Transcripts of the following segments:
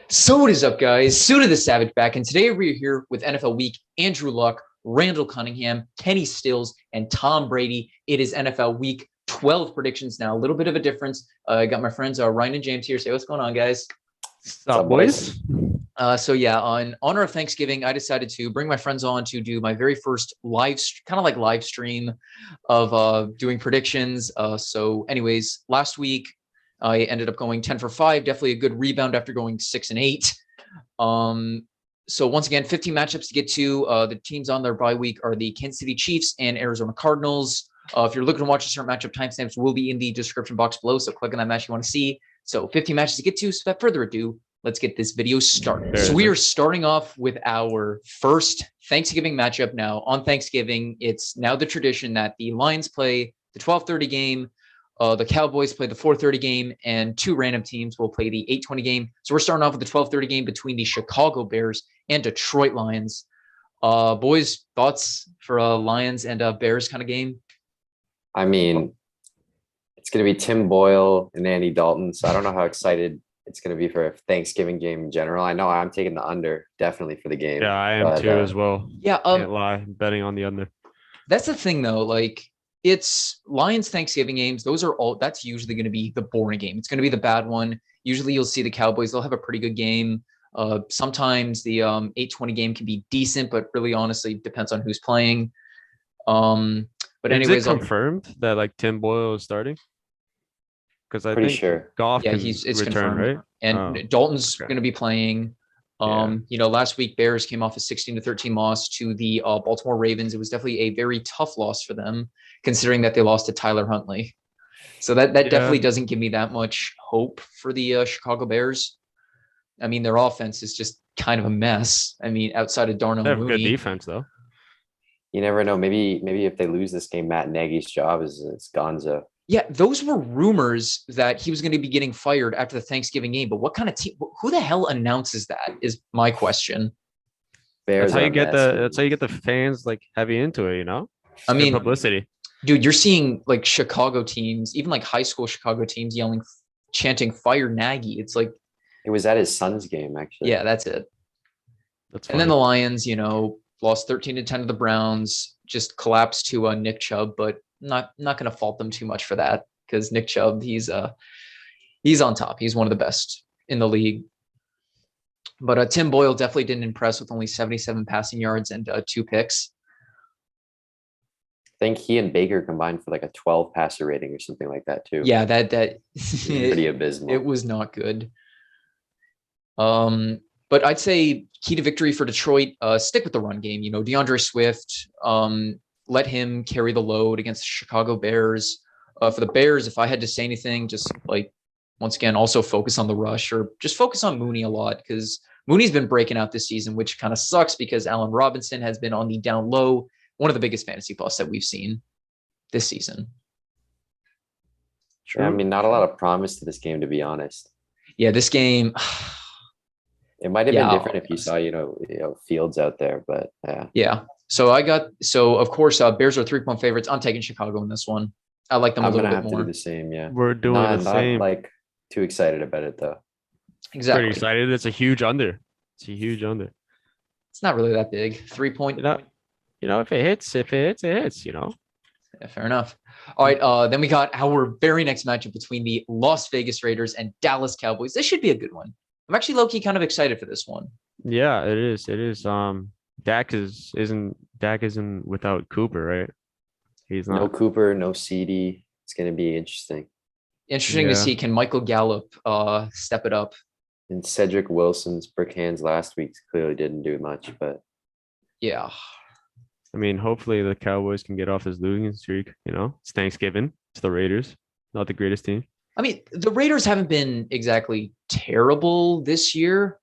So what is up, guys? Suda the Savage back, and today we're here with NFL Week. Andrew Luck, Randall Cunningham, Kenny Stills, and Tom Brady. It is NFL Week 12 predictions now. A little bit of a difference. I got my friends Ryan and James here. Say what's going on, guys. What's up, boys? On honor of Thanksgiving, I decided to bring my friends on to do my very first live stream of doing predictions. Anyways, last week I ended up going 10 for 5. Definitely a good rebound after going 6 and 8. So once again, 15 matchups to get to. The teams on their bye week are the Kansas City Chiefs and Arizona Cardinals. If you're looking to watch a certain matchup, timestamps will be in the description box below. So click on that match you want to see. So 15 matches to get to. So without further ado, let's get this video started. So we are starting off with our first Thanksgiving matchup now. On Thanksgiving, it's now the tradition that the Lions play the 12:30 game, the Cowboys play the 4:30 game, and two random teams will play the 8:20 game. So we're starting off with the 12:30 game between the Chicago Bears and Detroit Lions. Boys, thoughts for a Lions and Bears kind of game? I mean, it's going to be Tim Boyle and Andy Dalton, so I don't know how excited it's going to be for a Thanksgiving game in general. I know I'm taking the under definitely for the game. Yeah, I am too as well. Yeah, can't lie, I'm betting on the under. That's the thing though. Like, it's Lions Thanksgiving games. That's usually going to be the boring game. It's going to be the bad one. Usually you'll see the Cowboys. They'll have a pretty good game. Sometimes the 8:20 game can be decent, but really honestly depends on who's playing. But anyways, is it confirmed that like Tim Boyle is starting? Because I pretty think sure. Goff yeah, it's return, confirmed, right? And Dalton's going to be playing. Last week Bears came off a 16-13 loss to the Baltimore Ravens. It was definitely a very tough loss for them, considering that they lost to Tyler Huntley. So that definitely doesn't give me that much hope for the Chicago Bears. I mean, their offense is just kind of a mess. I mean, outside of Darnell They have Mooney, good defense though. You never know. Maybe if they lose this game, Matt Nagy's job is gonzo. Yeah, those were rumors that he was going to be getting fired after the Thanksgiving game. But what kind of team? Who the hell announces that? Is my question. Bears That's how you get man. that's how you get the fans like heavy into it. It's I mean, good publicity. Dude, you're seeing like Chicago teams, even like high school Chicago teams, chanting "Fire Nagy." It's like it was at his son's game actually. Yeah, that's it. That's and then the Lions, lost 13-10 to the Browns, just collapsed to Nick Chubb, but not going to fault them too much for that because Nick Chubb, he's on top. He's one of the best in the league. But Tim Boyle definitely didn't impress with only 77 passing yards and 2 picks. I think he and Baker combined for like a 12 passer rating or something like that too. Yeah, that pretty abysmal. It was not good. But I'd say key to victory for Detroit, stick with the run game. DeAndre Swift, let him carry the load against the Chicago Bears. For the Bears, if I had to say anything, just like, once again, also focus on the rush or just focus on Mooney a lot because Mooney's been breaking out this season, which kind of sucks because Allen Robinson has been on the down low, one of the biggest fantasy busts that we've seen this season. True. Yeah, I mean, not a lot of promise to this game, to be honest. Yeah, this game... It might have been different if you saw, Fields out there, but yeah. Yeah. So of course, Bears are 3-point favorites. I'm taking Chicago in this one. I like them a little bit more. I'm gonna have to do the same. Yeah, we're doing the same. Not like too excited about it though. Exactly. Pretty excited. It's a huge under. It's not really that big. 3-point. If it hits, it hits. Yeah, fair enough. All right. Then we got our very next matchup between the Las Vegas Raiders and Dallas Cowboys. This should be a good one. I'm actually low-key kind of excited for this one. Yeah, it is. It is. Dak isn't without Cooper, right? He's not. No Cooper, no CD. It's going to be interesting. Interesting to see, can Michael Gallup step it up? And Cedric Wilson's brick hands last week clearly didn't do much, but yeah. I mean, hopefully the Cowboys can get off this losing streak. It's Thanksgiving. It's the Raiders, not the greatest team. I mean, the Raiders haven't been exactly terrible this year.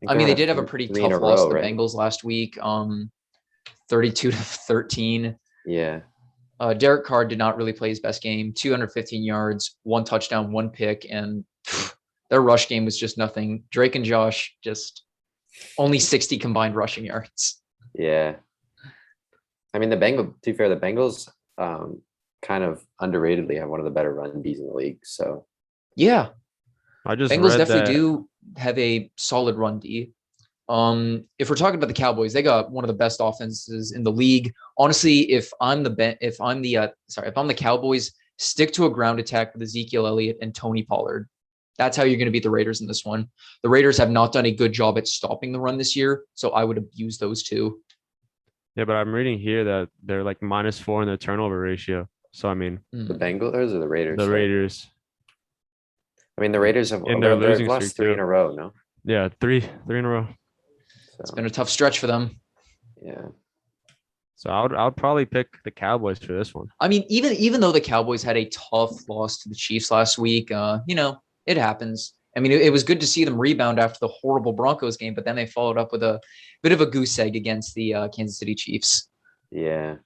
I mean, they did have a pretty tough loss to the Bengals last week, 32-13. Yeah. Derek Carr did not really play his best game. 215 yards, 1 touchdown, 1 pick, and their rush game was just nothing. Drake and Josh just only 60 combined rushing yards. Yeah. I mean, to be fair, the Bengals kind of underratedly have one of the better run Bs in the league. So yeah, I just Bengals read definitely that. do have a solid run D. If we're talking about the Cowboys, they got one of the best offenses in the league. Honestly, if I'm the Cowboys, stick to a ground attack with Ezekiel Elliott and Tony Pollard. That's how you're going to beat the Raiders in this one. The Raiders have not done a good job at stopping the run this year, so I would abuse those two. Yeah, but I'm reading here that they're like -4 in their turnover ratio. So I mean, The Bengals or the Raiders? the Sorry. Raiders I mean, the Raiders have in their losing lost streak 3 in too. a row, no? Yeah, three in a row. It's So been a tough stretch for them. yeah. So I would probably pick the Cowboys for this one. I mean, even though the Cowboys had a tough loss to the Chiefs last week, it happens. I mean, it was good to see them rebound after the horrible Broncos game, but then they followed up with a bit of a goose egg against the Kansas City Chiefs. Yeah.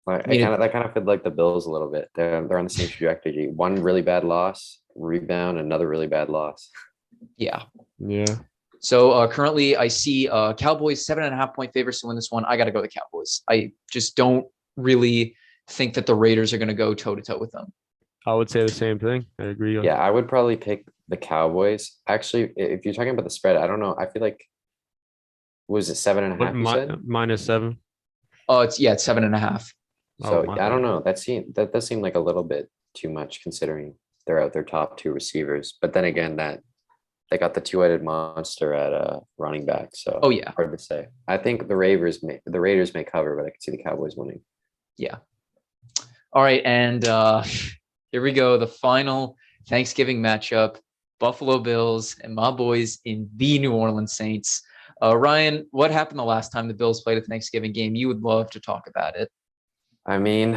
I mean, I kind of feel like the Bills a little bit. They're on the same trajectory. One really bad loss, rebound, another really bad loss. yeah. Yeah. So currently, I see Cowboys 7.5-point favorites to win this one. I got to go the Cowboys. I just don't really think that the Raiders are going to go toe to toe with them. I would say the same thing. I agree. Yeah, I would probably pick the Cowboys. Actually, if you're talking about the spread, I don't know. I feel like was it 7.5? What, You said? -7? It's 7.5. So my I don't bad. know. That does seem like a little bit too much considering they're out their top 2 receivers. But then again, that they got the 2-headed monster at running back. So Oh yeah, hard to say. I think the Raiders may cover, but I can see the Cowboys winning. yeah. All right, and here we go. The final Thanksgiving matchup: Buffalo Bills and my boys in the New Orleans Saints. Ryan, what happened the last time the Bills played a Thanksgiving game? You would love to talk about it. I mean,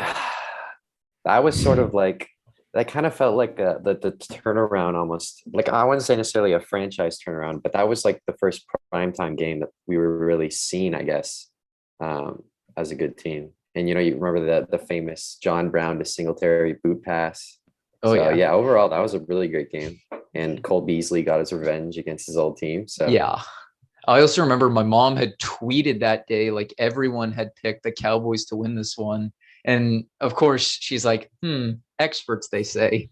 that was sort of like that kind of felt like the turnaround almost. Like I wouldn't say necessarily a franchise turnaround, but that was like the first primetime game that we were really seen, I guess, as a good team. And you remember the famous John Brown to Singletary boot pass. Oh So, yeah. overall that was a really great game. And Cole Beasley got his revenge against his old team. So Yeah. I also remember my mom had tweeted that day, like everyone had picked the Cowboys to win this one. And of course, she's like, experts, they say.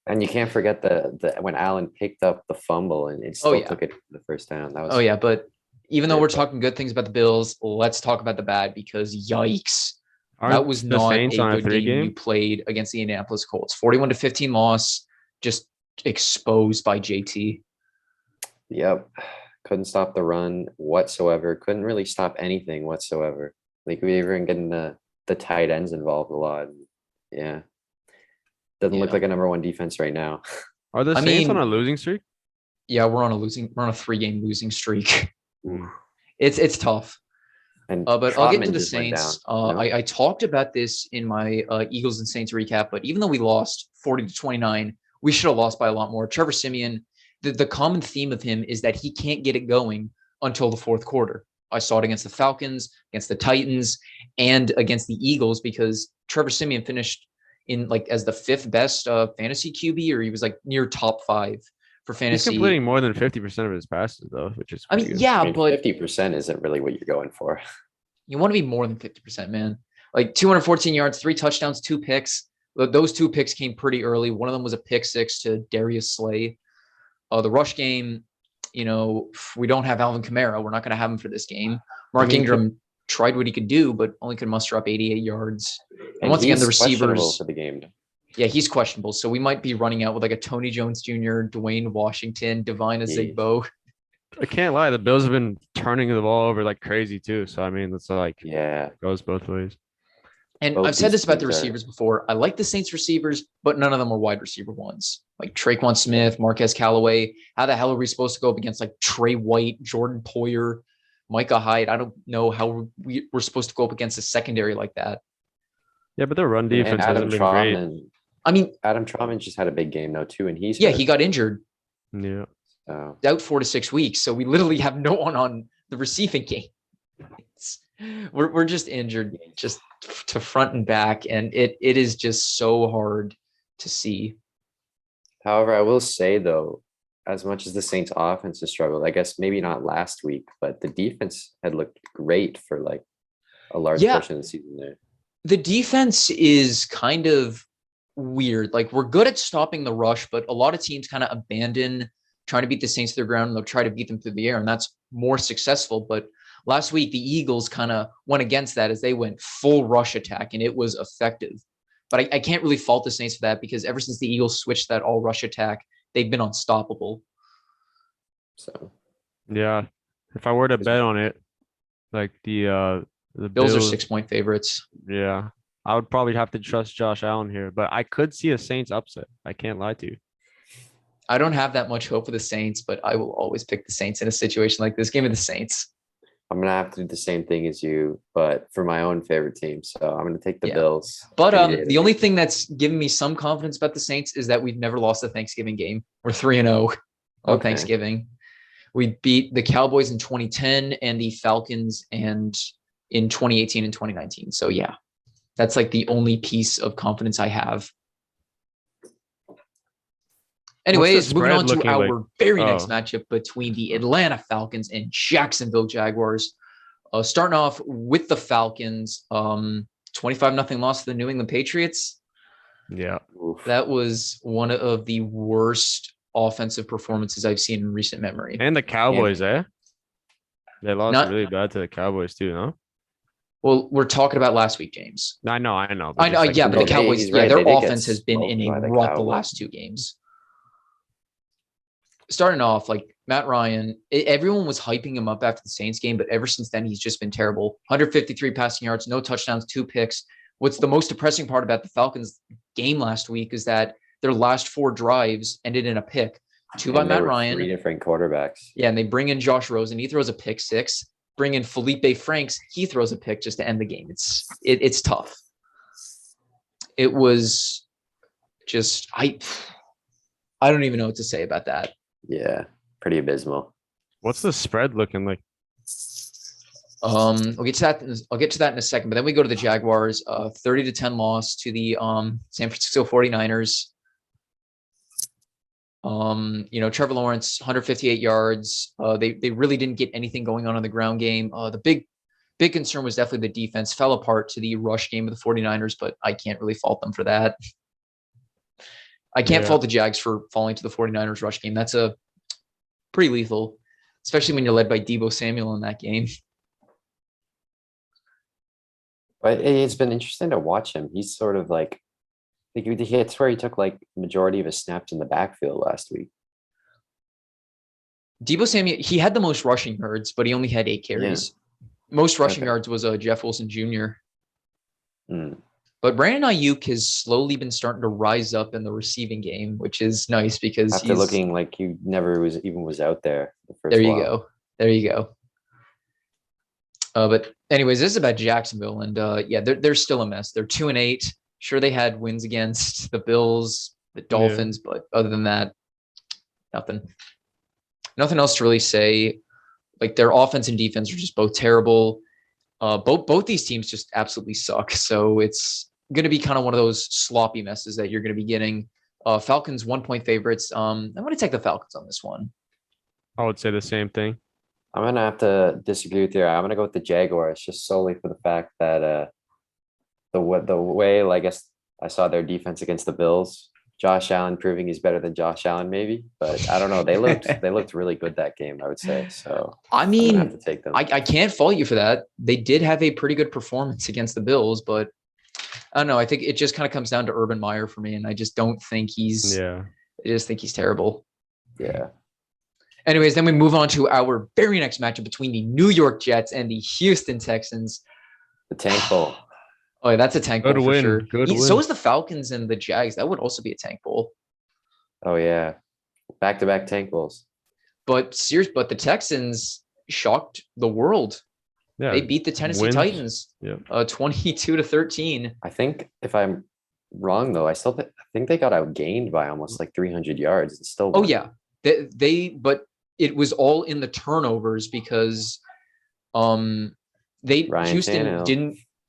And you can't forget the when Allen picked up the fumble and it still took it to the first down. That was But even though we're but- talking good things about the Bills, let's talk about the bad because yikes. That Aren't was the not a Saints on a good game 3-game? you played against the Indianapolis Colts. 41-15 loss, just exposed by JT. Yep. Couldn't stop the run whatsoever. Couldn't really stop anything whatsoever. Like we were even getting the tight ends involved a lot. Yeah. Doesn't look Yeah. like a number 1 defense right now. Are the I Saints on mean- a losing streak? Yeah, we're on a 3-game losing streak. Mm. It's tough. And But I'll get into Trotman the just went Saints. down, I talked about this in my Eagles and Saints recap, but even though we lost 40-29, we should have lost by a lot more. Trevor Siemian, the common theme of him is that he can't get it going until the fourth quarter. I saw it against the Falcons, against the Titans, and against the Eagles because Trevor Siemian finished in like as the 5th best fantasy QB, or he was like near top 5 for He's fantasy. completing more than 50% of his passes, though, which is. I mean, pretty good. yeah, I mean, but 50% isn't really what you're going for. you want to be more than 50%, man. Like 214 yards, 3 touchdowns, 2 picks. Those 2 picks came pretty early. One of them was a pick 6 to Darius Slay. The rush game, we don't have Alvin Kamara. We're not going to have him for this game. Mark Ingram tried what he could do, but only could muster up 88 yards. And once again, the he's questionable receivers. for the game. Yeah, he's questionable. So we might be running out with like a Tony Jones Jr., Dwayne Washington, Divine Azigbo. I can't lie. The Bills have been turning the ball over like crazy too. So I mean, it's like Yeah. goes both ways. And Both I've said these this about the teams are- receivers before. I like the Saints receivers, but none of them are wide receiver ones. Like Traquan Smith, Marquez Callaway. How the hell are we supposed to go up against like Trey White, Jordan Poyer, Micah Hyde? I don't know how we're supposed to go up against a secondary like that. Yeah, but their run And defense Adam hasn't been great. Trautman. I mean, Adam Trautman just had a big game though too, and he's yeah, hurt. he got injured, Yeah. So, out 4 to 6 weeks. So we literally have no one on the receiving game. We're just injured, just to front and back, and it is just so hard to see. however, I will say though, as much as the Saints offense has struggled, I guess maybe not last week, but the defense had looked great for like a large Yeah. portion of the season there. The defense is kind of weird. Like we're good at stopping the rush, but a lot of teams kind of abandon trying to beat the Saints to the ground and they'll try to beat them through the air, and that's more successful. But last week, the Eagles kind of went against that as they went full rush attack, and it was effective. But I can't really fault the Saints for that because ever since the Eagles switched that all rush attack, they've been unstoppable. So Yeah. If I were to bet on it, like the Bills are 6-point favorites. Yeah. I would probably have to trust Josh Allen here, but I could see a Saints upset. I can't lie to you. I don't have that much hope for the Saints, but I will always pick the Saints in a situation like this. Give me the Saints. I'm gonna have to do the same thing as you, but for my own favorite team. So I'm gonna take the Bills. But the only thing that's given me some confidence about the Saints is that we've never lost a Thanksgiving game. We're 3-0 on Thanksgiving. We beat the Cowboys in 2010 and the Falcons and in 2018 and 2019. So yeah, that's like the only piece of confidence I have. Anyways, moving on to our very next matchup between the Atlanta Falcons and Jacksonville Jaguars. Starting off with the Falcons, 25-0 loss to the New England Patriots. Yeah. That was one of the worst offensive performances I've seen in recent memory. And the Cowboys, They lost really bad to the Cowboys too, no? Well, we're talking about last week, James. I know. But the Cowboys, their offense has been in a rut the last two games. Starting off, like Matt Ryan, everyone was hyping him up after the Saints game, but ever since then, he's just been terrible. 153 passing yards, no touchdowns, 2 picks. What's the most depressing part about the Falcons game last week is that their last 4 drives ended in a pick. 2 by Matt Ryan. 3 different quarterbacks. Yeah, and they bring in Josh Rosen. He throws a pick 6. Bring in Felipe Franks. He throws a pick just to end the game. It's tough. It was just I don't even know what to say about that. Yeah, pretty abysmal. What's the spread looking like? I'll get to that in a second. But then we go to the Jaguars, 30-10 loss to the San Francisco 49ers. Trevor Lawrence, 158 yards. They really didn't get anything going on in the ground game. The big concern was definitely the defense. Fell apart to the rush game of the 49ers, but I can't really fault them for that. I can't fault the Jags for falling to the 49ers rush game. That's a pretty lethal, especially when you're led by Deebo Samuel in that game. But it's been interesting to watch him. He's sort of like, it's where he took like majority of his snaps in the backfield last week. Deebo Samuel, he had the most rushing yards, but he only had 8 carries. Yeah. Most rushing yards was Jeff Wilson Jr. But Brandon Ayuk has slowly been starting to rise up in the receiving game, which is nice because after looking like he never was out there. There you go. But anyways, this is about Jacksonville, and they're still a mess. They're 2-8. Sure, they had wins against the Bills, the Dolphins, but other than that, nothing else to really say. Like their offense and defense are just both terrible. Both these teams just absolutely suck. So it's going to be kind of one of those sloppy messes that you're going to be getting. Falcons 1-point favorites. I'm going to take the Falcons on this one. I would say the same thing. I'm going to have to disagree with you. I'm going to go with the Jaguars just solely for the fact that the way I guess I saw their defense against the Bills. Josh Allen proving he's better than Josh Allen, maybe, but I don't know. They looked really good that game, I would say. So I mean, have to take them. I can't fault you for that. They did have a pretty good performance against the Bills, but I don't know. I think it just kind of comes down to Urban Meyer for me, and I just don't think he's. Yeah. I just think he's terrible. Yeah. Anyways, then we move on to our very next matchup between the New York Jets and the Houston Texans. The Tank Bowl. Oh, yeah, that's a tank bowl for sure. Good win. So is the Falcons and the Jags. That would also be a tank bowl. Oh, yeah. Back-to-back tank bowls. But the Texans shocked the world. Yeah, they beat the Tennessee Titans 22-13. I think if I'm wrong, though, I think they got outgained by almost like 300 yards. It's still. Oh, yeah. But it was all in the turnovers because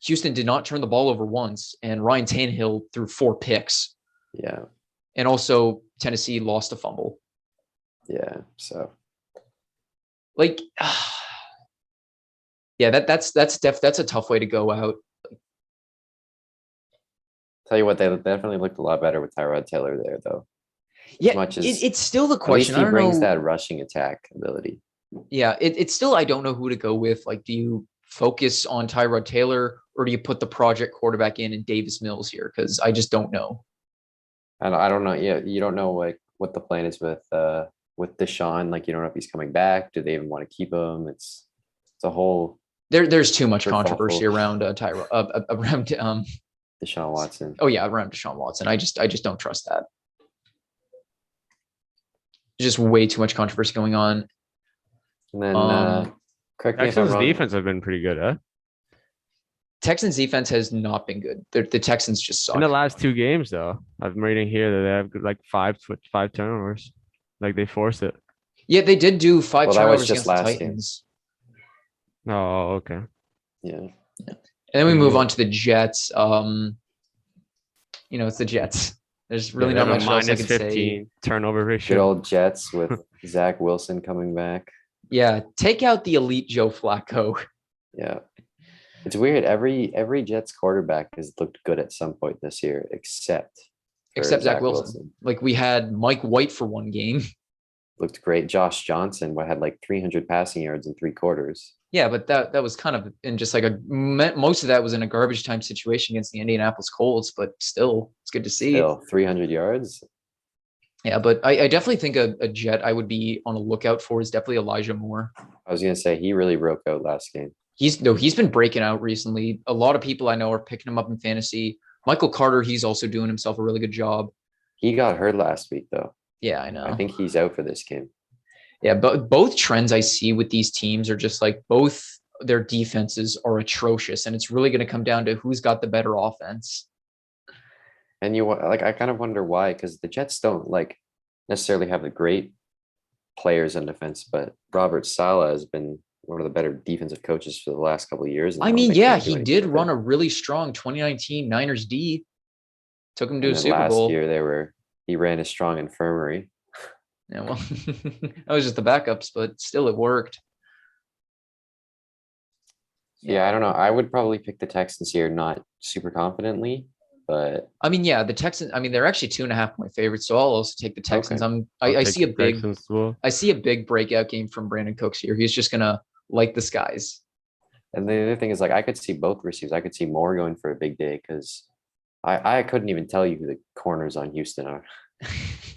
Houston did not turn the ball over once, and Ryan Tannehill threw 4 picks. Yeah. And also Tennessee lost a fumble. Yeah. So like, yeah, that's a tough way to go out. Tell you what, they definitely looked a lot better with Tyrod Taylor there, though. Yeah, much as- it's still the At least question. he I don't brings know. that rushing attack ability. Yeah, it's still I don't know who to go with. Like, do you focus on Tyrod Taylor or do you put the project quarterback in and Davis Mills here? Because I just don't know. And I don't know. Yeah, you don't know like what the plan is with Deshaun. Like you don't know if he's coming back. Do they even want to keep him? It's a whole There's too much kerfuffle. controversy around Tyrod around Deshaun Watson. oh yeah, around Deshaun Watson. I just don't trust that. There's just way too much controversy going on. And then correct me if I'm Texans wrong. defense have been pretty good, huh? Texans defense has not been good. The Texans just suck. In the last 2 games, though, I'm reading here that they have like five turnovers. Like they forced it. Yeah, they did do 5 Well, that was turnovers just against the last game. Titans. Oh, okay. Yeah. And then we move on to the Jets. It's the Jets. There's really Yeah, not they have much a else I minus can say. 15 turnover Good ratio. old Jets with Zach Wilson coming back. Yeah, take out the elite Joe Flacco. Yeah. It's weird. Every Jets quarterback has looked good at some point this year, except Zach Wilson. Like we had Mike White for one game. Looked great. Josh Johnson had like 300 passing yards in 3 quarters. Yeah, but that was kind of in just like most of that was in a garbage time situation against the Indianapolis Colts, but still, it's good to see. Still 300 yards. Yeah, but I definitely think a Jet I would be on a lookout for is definitely Elijah Moore. I was gonna say he really broke out last game. He's been breaking out recently. A lot of people I know are picking him up in fantasy. Michael Carter, he's also doing himself a really good job. He got hurt last week though. Yeah, I know. I think he's out for this game. Yeah, but both trends I see with these teams are just like both their defenses are atrocious, and it's really going to come down to who's got the better offense. And I kind of wonder why, because the Jets don't like necessarily have the great players on defense, but Robert Saleh has been one of the better defensive coaches for the last couple of years. I mean, yeah, he did run a really strong 2019 Niners D. Took him to a Super Bowl. Last year he ran a strong infirmary. Yeah, well, that was just the backups, but still it worked. Yeah, I don't know. I would probably pick the Texans here, not super confidently, but I mean, yeah, the Texans. I mean, they're actually 2.5-point favorites, so I'll also take the Texans. Okay. I see a big, Texans as well. I see a big breakout game from Brandon Cooks here. He's just gonna light the skies. And the other thing is, like, I could see both receivers. I could see Moore going for a big day because I couldn't even tell you who the corners on Houston are.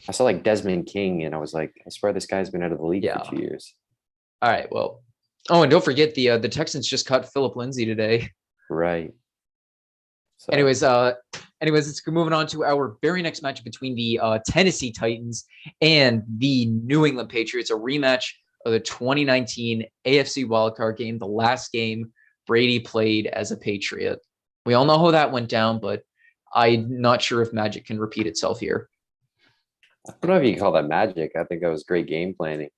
I saw like Desmond King, and I was like, I swear this guy's been out of the league for 2 years. All right, well, oh, and don't forget the Texans just cut Phillip Lindsay today. Right. So, Anyways, it's moving on to our very next match between the Tennessee Titans and the New England Patriots, a rematch of the 2019 AFC wildcard game, the last game Brady played as a Patriot. We all know how that went down, but I'm not sure if magic can repeat itself here. I don't know if you can call that magic. I think that was great game planning.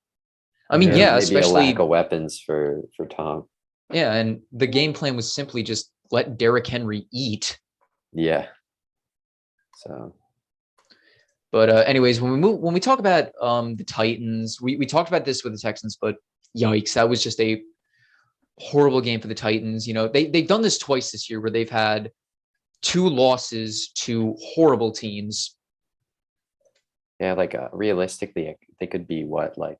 I mean, yeah, maybe especially a lack of weapons for Tom. Yeah, and the game plan was simply just let Derrick Henry eat. Yeah. So, but anyways, when we talk about the Titans, we talked about this with the Texans, but yikes, that was just a horrible game for the Titans. You know, they've done this twice this year where they've had 2 losses to horrible teams. yeah, like realistically, they could be what, like,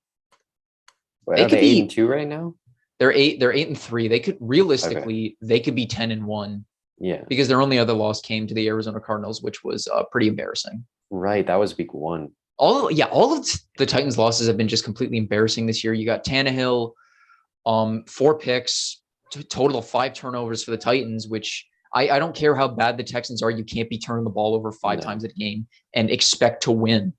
They are could they be 8-2 right now? They're 8-3. They could realistically they could be 10-1. Yeah. Because their only other loss came to the Arizona Cardinals, which was pretty embarrassing. Right. That was week 1. All of the Titans' losses have been just completely embarrassing this year. You got Tannehill, 4 picks, total of 5 turnovers for the Titans, which I don't care how bad the Texans are. You can't be turning the ball over 5 times a game and expect to win.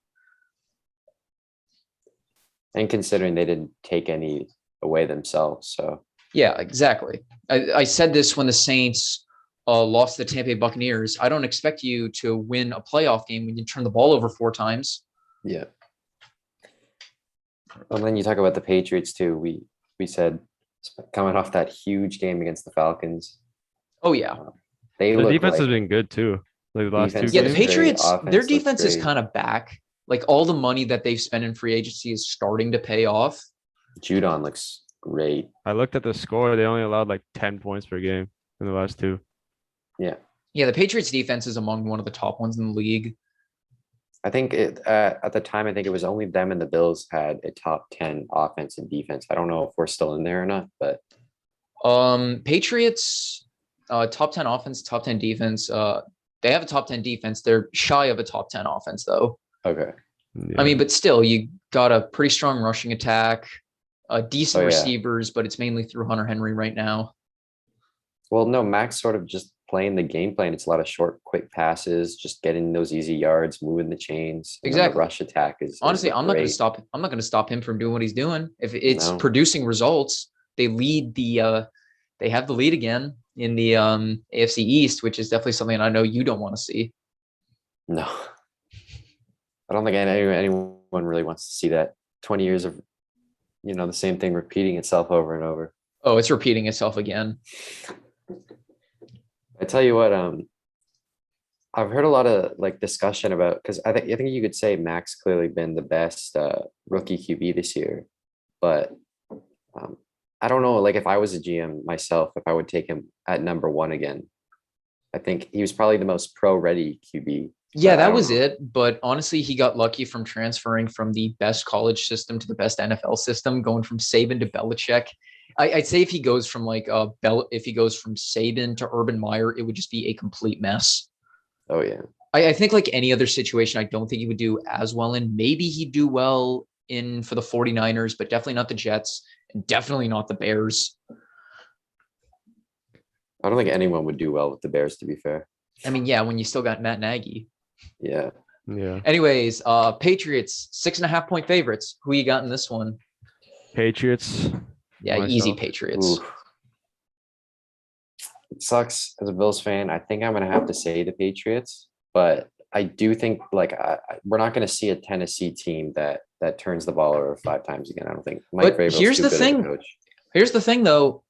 And considering they didn't take any away themselves. So, yeah, exactly. I said this when the Saints lost to the Tampa Bay Buccaneers. I don't expect you to win a playoff game when you turn the ball over 4 times. Yeah. And then you talk about the Patriots too. We said coming off that huge game against the Falcons. Oh yeah. The defense has been good too. Like the last 2 games. Yeah, the Patriots, their defense is great. kind of back. Like all the money that they've spent in free agency is starting to pay off. Judon looks great. I looked at the score. They only allowed like 10 points per game in the last 2. Yeah. Yeah, the Patriots defense is among one of the top ones in the league. I think at the time, I think it was only them and the Bills had a top 10 offense and defense. I don't know if we're still in there or not, but Patriots, top 10 offense, top 10 defense. They have a top 10 defense. They're shy of a top 10 offense, though. okay. I mean, but still, you got a pretty strong rushing attack, decent receivers, but it's mainly through Hunter Henry right now. Well, no, Max sort of just playing the game plan. It's a lot of short, quick passes, just getting those easy yards, moving the chains. And then Exactly. the rush attack is Honestly, I'm not going to great. stop. I'm not going to stop him from doing what he's doing. If it's No. producing results, they lead the. They have the lead again in the AFC East, which is definitely something I know you don't want to see. No, I don't think anyone really wants to see that. 20 years of, the same thing repeating itself over and over. Oh, it's repeating itself again. I tell you what, I've heard a lot of discussion about, because I think you could say Max clearly been the best rookie QB this year, but I don't know, if I was a GM myself, if I would take him at number 1 again. I think he was probably the most pro-ready QB. Yeah, that was it. But honestly, he got lucky from transferring from the best college system to the best NFL system, going from Saban to Belichick. I'd say if he goes from if he goes from Saban to Urban Meyer, it would just be a complete mess. Oh yeah. I think like any other situation, I don't think he would do as well in. Maybe he'd do well in for the 49ers, but definitely not the Jets, and definitely not the Bears. I don't think anyone would do well with the Bears, to be fair. I mean, yeah, when you still got Matt Nagy. Yeah. Yeah. Anyways, Patriots 6.5-point favorites. Who you got in this one? Patriots. Yeah, myself. easy Patriots. Ooh. It sucks as a Bills fan. I think I'm going to have to say the Patriots, but I do think we're not going to see a Tennessee team that turns the ball over 5 times again. I don't think. But here's the thing. Here's the thing, though.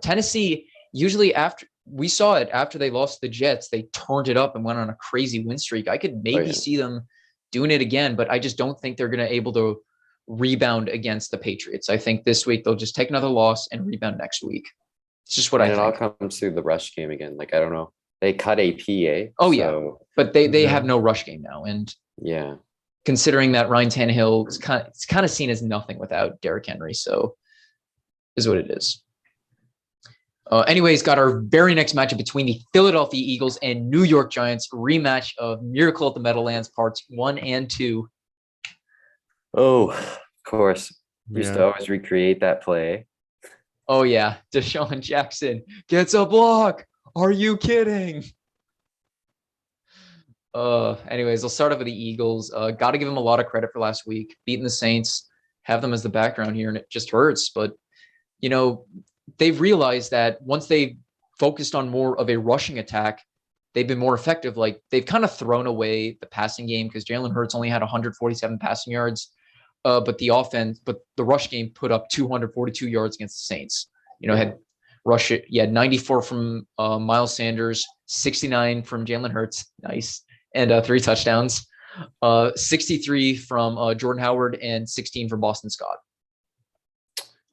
Tennessee. Usually after we saw it after they lost the Jets, they turned it up and went on a crazy win streak. I could maybe see them doing it again, but I just don't think they're going to able to rebound against the Patriots. I think this week they'll just take another loss and rebound next week. It's just what I think. It all comes through the rush game again. I don't know. They cut AP. Oh, yeah. But they have no rush game now. And yeah, considering that Ryan Tannehill is kind of seen as nothing without Derrick Henry. So is what it is. Anyways, got our very next matchup between the Philadelphia Eagles and New York Giants, rematch of Miracle at the Meadowlands parts 1 and 2. Oh, of course. Used to always recreate that play. Oh, yeah. Deshaun Jackson gets a block. Are you kidding? Anyways, I'll start off with the Eagles. Got to give them a lot of credit for last week. Beating the Saints, have them as the background here, and it just hurts. But, they've realized that once they've focused on more of a rushing attack, they've been more effective. They've kind of thrown away the passing game because Jalen Hurts only had 147 passing yards. But the rush game put up 242 yards against the Saints. Had 94 from Miles Sanders, 69 from Jalen Hurts, nice, and 3 touchdowns. 63 from Jordan Howard and 16 from Boston Scott.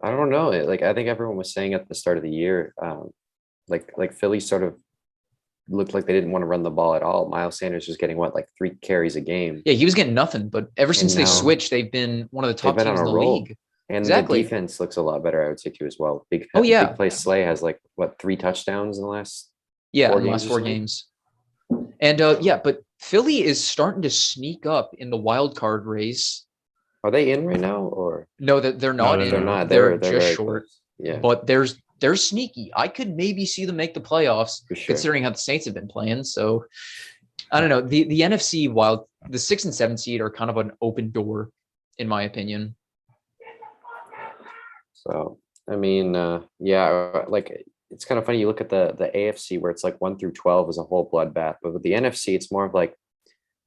I don't know. I think everyone was saying at the start of the year, Philly sort of looked like they didn't want to run the ball at all. Miles Sanders was getting 3 carries a game. Yeah, he was getting nothing. But ever since they switched, they've been one of the top teams in the league. And the defense looks a lot better, I would say, too, as well. Big play Slay has 3 touchdowns in the last 4 games. And but Philly is starting to sneak up in the wild card race. Are they in right now, or no? They're not in. They're not. They're just short. Close. Yeah, but they're sneaky. I could maybe see them make the playoffs, considering how the Saints have been playing. So I don't know. The NFC the 6 and 7 seed are kind of an open door, in my opinion. So I mean, it's kind of funny. You look at the AFC where it's 1 through 12 is a whole bloodbath, but with the NFC, it's more of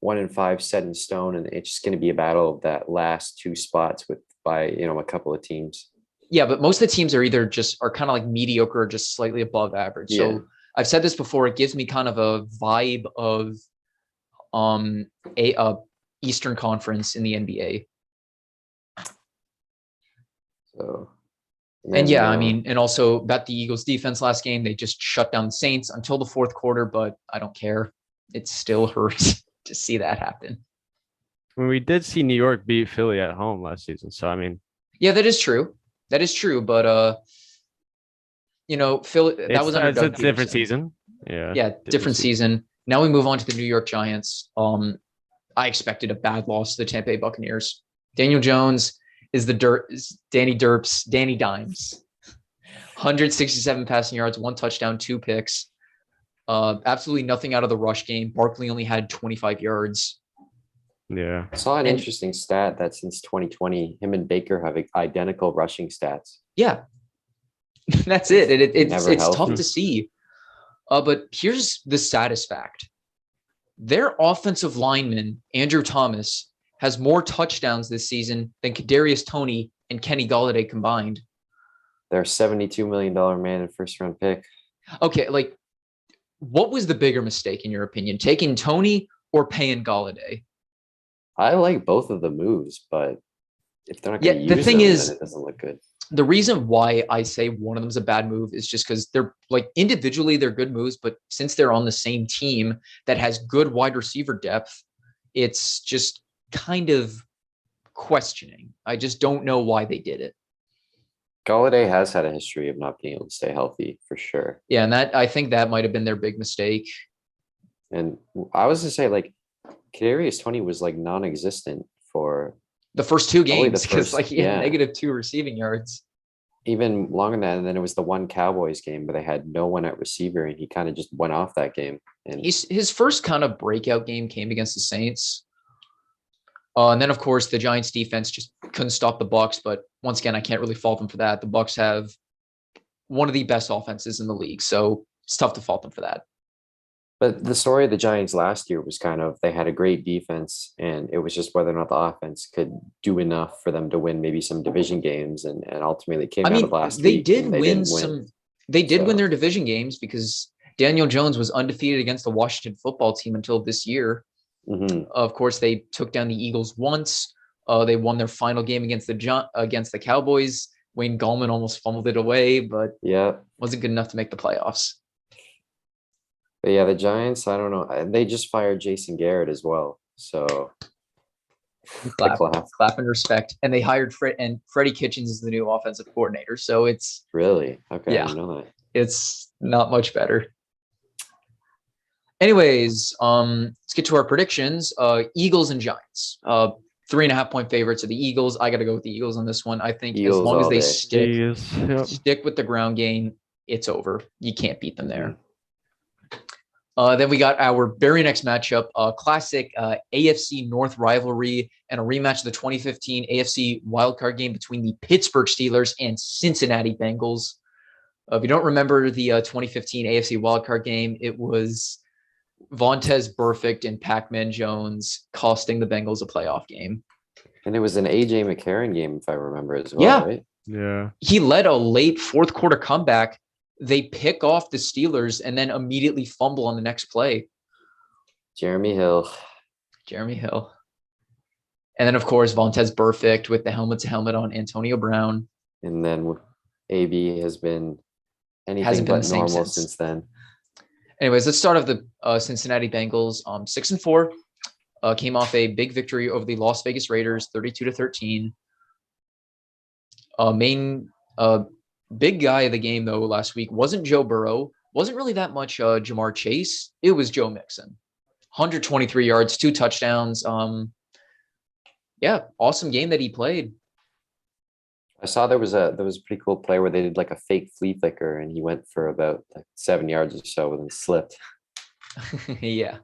1 and 5 set in stone, and it's just going to be a battle of that last 2 spots by a couple of teams. Yeah, but most of the teams are kind of mediocre or just slightly above average. Yeah. So I've said this before. It gives me kind of a vibe of a Eastern Conference in the NBA. So And yeah, I uh, mean, and also about the Eagles defense last game, they just shut down the Saints until the fourth quarter, but I don't care. It still hurts to see that happen. I mean, we did see New York beat Philly at home last season. So, I mean, Yeah, that is true. That is true. But Philly, that was under it's a Doug different Peterson. season. Yeah. Yeah, different season. Now we move on to the New York Giants. I expected a bad loss to the Tampa Bay Buccaneers. Daniel Jones is Danny Dimes. 167 passing yards, 1 touchdown, 2 picks. Absolutely nothing out of the rush game. Barkley only had 25 yards. Yeah. I saw an interesting stat that since 2020, him and Baker have identical rushing stats. Yeah, that's it. It's tough to see. But here's the saddest fact. Their offensive lineman, Andrew Thomas, has more touchdowns this season than Kadarius Toney and Kenny Golladay combined. Their $72 million man and first-round pick. Okay, like, what was the bigger mistake in your opinion, taking Toney or paying Golladay? I like both of the moves, but if they're not going to use them, then it doesn't look good. The reason why I say one of them is a bad move is just because they're like individually they're good moves, but since they're on the same team that has good wide receiver depth, it's just kind of questioning. I just don't know why they did it. Golladay has had a history of not being able to stay healthy for sure. Yeah, and I think that might have been their big mistake. And I was to say, like, Kadarius Toney was like non-existent for the first 2 games because he had -2 receiving yards. Even longer than that, and then it was the one Cowboys game where they had no one at receiver, and he kind of just went off that game. And his first kind of breakout game came against the Saints. And then, of course, the Giants defense just couldn't stop the Bucs. But once again, I can't really fault them for that. The Bucs have one of the best offenses in the league, so it's tough to fault them for that. But the story of the Giants last year was kind of they had a great defense, and it was just whether or not the offense could do enough for them to win maybe some division games, and ultimately came out of last week. They did win their division games because Daniel Jones was undefeated against the Washington football team until this year. Mm-hmm. Of course, they took down the Eagles once. They won their final game against the Cowboys. Wayne Gallman almost fumbled it away, but wasn't good enough to make the playoffs. But yeah, the Giants, I don't know. They just fired Jason Garrett as well. So clap and respect. And they hired Freddie Kitchens as the new offensive coordinator. So it's really okay. Yeah, I didn't know that. It's not much better. Anyways, let's get to our predictions. Eagles and Giants. 3.5 point favorites of the Eagles. I got to go with the Eagles on this one. I think Eagles as long as they stick with the ground game, it's over. You can't beat them there. Then we got our very next matchup, classic AFC North rivalry and a rematch of the 2015 AFC wildcard game between the Pittsburgh Steelers and Cincinnati Bengals. If you don't remember the 2015 AFC wildcard game, it was Vontaze Burfict and Pac-Man Jones costing the Bengals a playoff game. And it was an A.J. McCarron game, if I remember as well, right? Yeah. He led a late fourth quarter comeback. They pick off the Steelers and then immediately fumble on the next play. Jeremy Hill. And then, of course, Vontaze Burfict with the helmet-to-helmet on Antonio Brown. And then AB has been anything but normal since then. Anyways, let's start off the Cincinnati Bengals. 6-4. Came off a big victory over the Las Vegas Raiders, 32-13. Big guy of the game, though, last week wasn't Joe Burrow. Wasn't really that much Jamar Chase. It was Joe Mixon. 123 yards, 2 touchdowns. Awesome game that he played. I saw there was a pretty cool play where they did like a fake flea flicker, and he went for about 7 yards or so and then slipped. Yeah.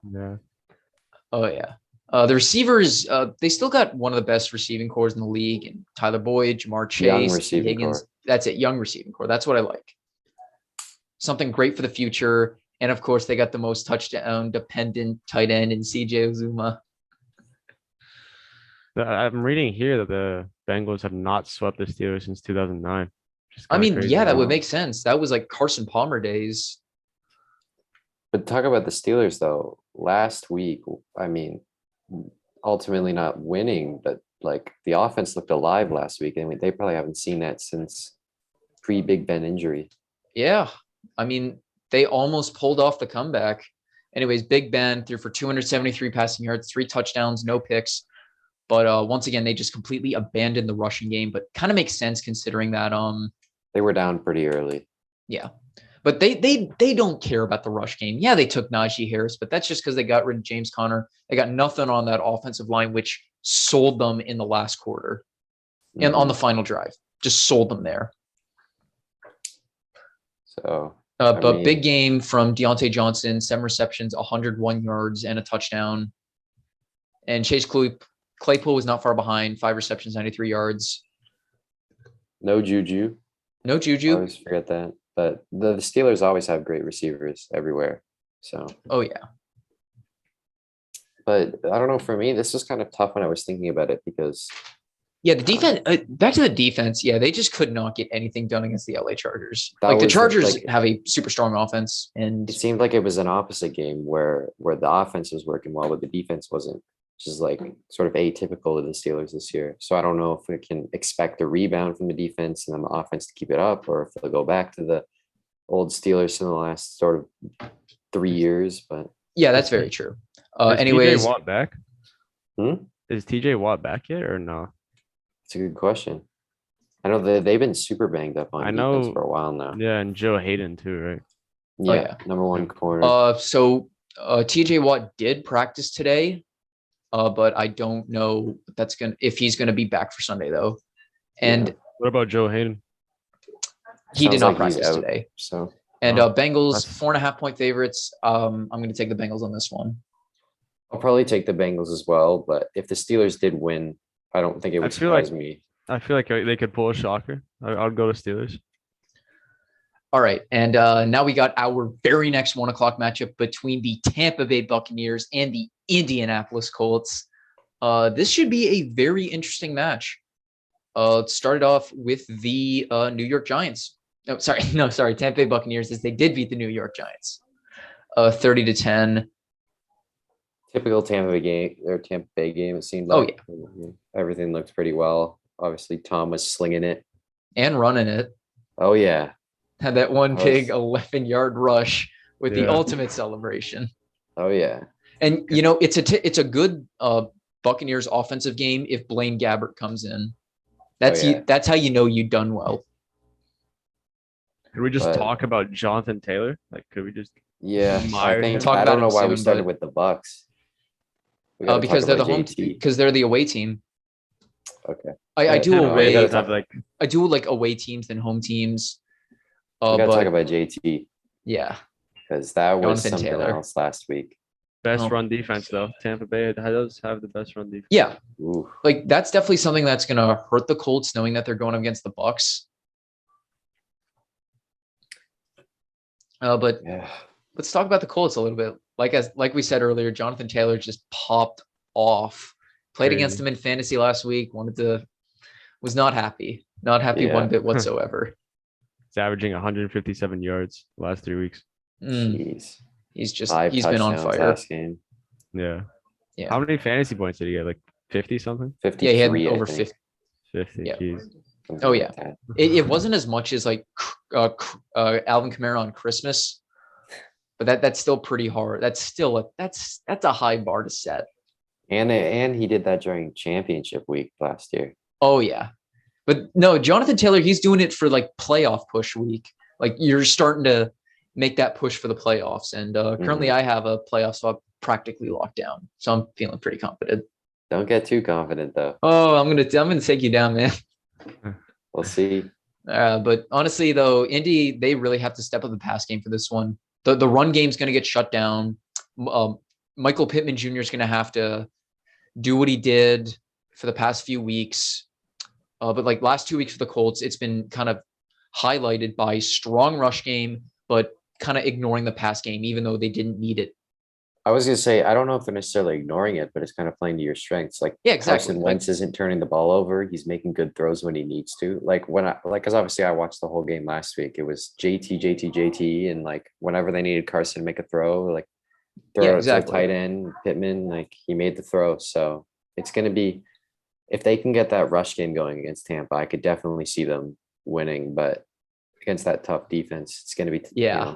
Oh, yeah. The receivers, they still got one of the best receiving cores in the league, and Tyler Boyd, Jamar Chase, Higgins. That's it, young receiving core. That's what I like. Something great for the future. And, of course, they got the most touchdown-dependent tight end in C.J. Uzomah. I'm reading here that the Bengals have not swept the Steelers since 2009. I mean, crazy. Yeah, that would make sense. That was like Carson Palmer days. But talk about the Steelers, though. Last week, I mean, ultimately not winning, but like the offense looked alive last week. I mean, they probably haven't seen that since pre-Big Ben injury. Yeah. I mean, they almost pulled off the comeback. Anyways, Big Ben threw for 273 passing yards, 3 touchdowns, no picks. But once again, they just completely abandoned the rushing game. But kind of makes sense considering that They were down pretty early. yeah. But they don't care about the rush game. Yeah, they took Najee Harris, but that's just because they got rid of James Conner. They got nothing on that offensive line, which sold them in the last quarter and on the final drive. Just sold them there. So, but big game from Deontay Johnson, 7 receptions, 101 yards, and a touchdown. And Chase Claypool was not far behind, 5 receptions, 93 yards. No Juju. No I Juju. always forget that. But the Steelers always have great receivers everywhere. So. Oh, yeah. But I don't know. For me, this was kind of tough when I was thinking about it because. Yeah, the defense. Back to the defense. Yeah, they just could not get anything done against the LA Chargers. Like the Chargers have a super strong offense, and it seemed like it was an opposite game where the offense was working well, but the defense wasn't, which is like sort of atypical of the Steelers this year. So I don't know if we can expect a rebound from the defense and then the offense to keep it up, or if they'll go back to the old Steelers in the last sort of 3 years. But yeah, that's very true. Is Anyways, TJ Watt back? Hmm? Is TJ Watt back yet or no? It's a good question. I know they've been super banged up on defense for a while now. Yeah, and Joe Hayden too, right? Yeah, number 1 corner. So TJ Watt did practice today, but I don't know if he's gonna be back for Sunday though. And what about Joe Hayden? He did not practice today. So Bengals 4.5-point favorites. I'm going to take the Bengals on this one. I'll probably take the Bengals as well. But if the Steelers did win, I don't think it would surprise me. I feel like they could pull a shocker. I'll go to Steelers. All right. And now we got our very next 1 o'clock matchup between the Tampa Bay Buccaneers and the Indianapolis Colts. This should be a very interesting match. It started off with the New York Giants. Tampa Bay Buccaneers, as they did beat the New York Giants, 30-10. Typical Tampa Bay game. It seemed like. Oh yeah, everything looked pretty well. Obviously, Tom was slinging it and running it. Oh yeah, had that one big 11-yard rush with the ultimate celebration. Oh yeah, and it's a good Buccaneers offensive game if Blaine Gabbert comes in. That's how you know you've done well. Could we just talk about Jonathan Taylor? Like, could we just? Yeah, I don't know why we started with the Bucs. Because they're the home because they're the away team. Okay. I do away teams than home teams. We gotta talk about JT. Yeah. Because that was Jonathan something Taylor. else last week. Best run defense though. Tampa Bay does have the best run defense. Yeah. Ooh. Like that's definitely something that's gonna hurt the Colts, knowing that they're going against the Bucs. But let's talk about the Colts a little bit. Like we said earlier, Jonathan Taylor just popped off. Played against him in fantasy last week. Was not happy. Not happy one bit whatsoever. He's averaging 157 yards the last 3 weeks. Jeez. He's been on fire. Last game. Yeah. How many fantasy points did he get? Like 50 something? 50. Yeah, he had over 50. 50. Yeah. Geez. Oh yeah. It wasn't as much as like Alvin Kamara on Christmas, but that's still pretty hard. That's a high bar to set. And he did that during championship week last year. Oh yeah. But no, Jonathan Taylor, he's doing it for like playoff push week. Like you're starting to make that push for the playoffs. And currently I have a playoff spot practically locked down. So I'm feeling pretty confident. Don't get too confident though. Oh, I'm gonna take you down, man. We'll see. But honestly, though, Indy, they really have to step up the pass game for this one. The run game's going to get shut down. Michael Pittman Jr. is going to have to do what he did for the past few weeks. But like last 2 weeks for the Colts, it's been kind of highlighted by strong rush game, but kind of ignoring the pass game, even though they didn't need it. I was going to say, I don't know if they're necessarily ignoring it, but it's kind of playing to your strengths. Like, yeah, exactly. Carson Wentz isn't turning the ball over. He's making good throws when he needs to. Because obviously I watched the whole game last week. It was JT. And like, whenever they needed Carson to make a throw, like throw it to the tight end, Pittman, like he made the throw. So it's going to be, if they can get that rush game going against Tampa, I could definitely see them winning. But against that tough defense. It's going to be Yeah.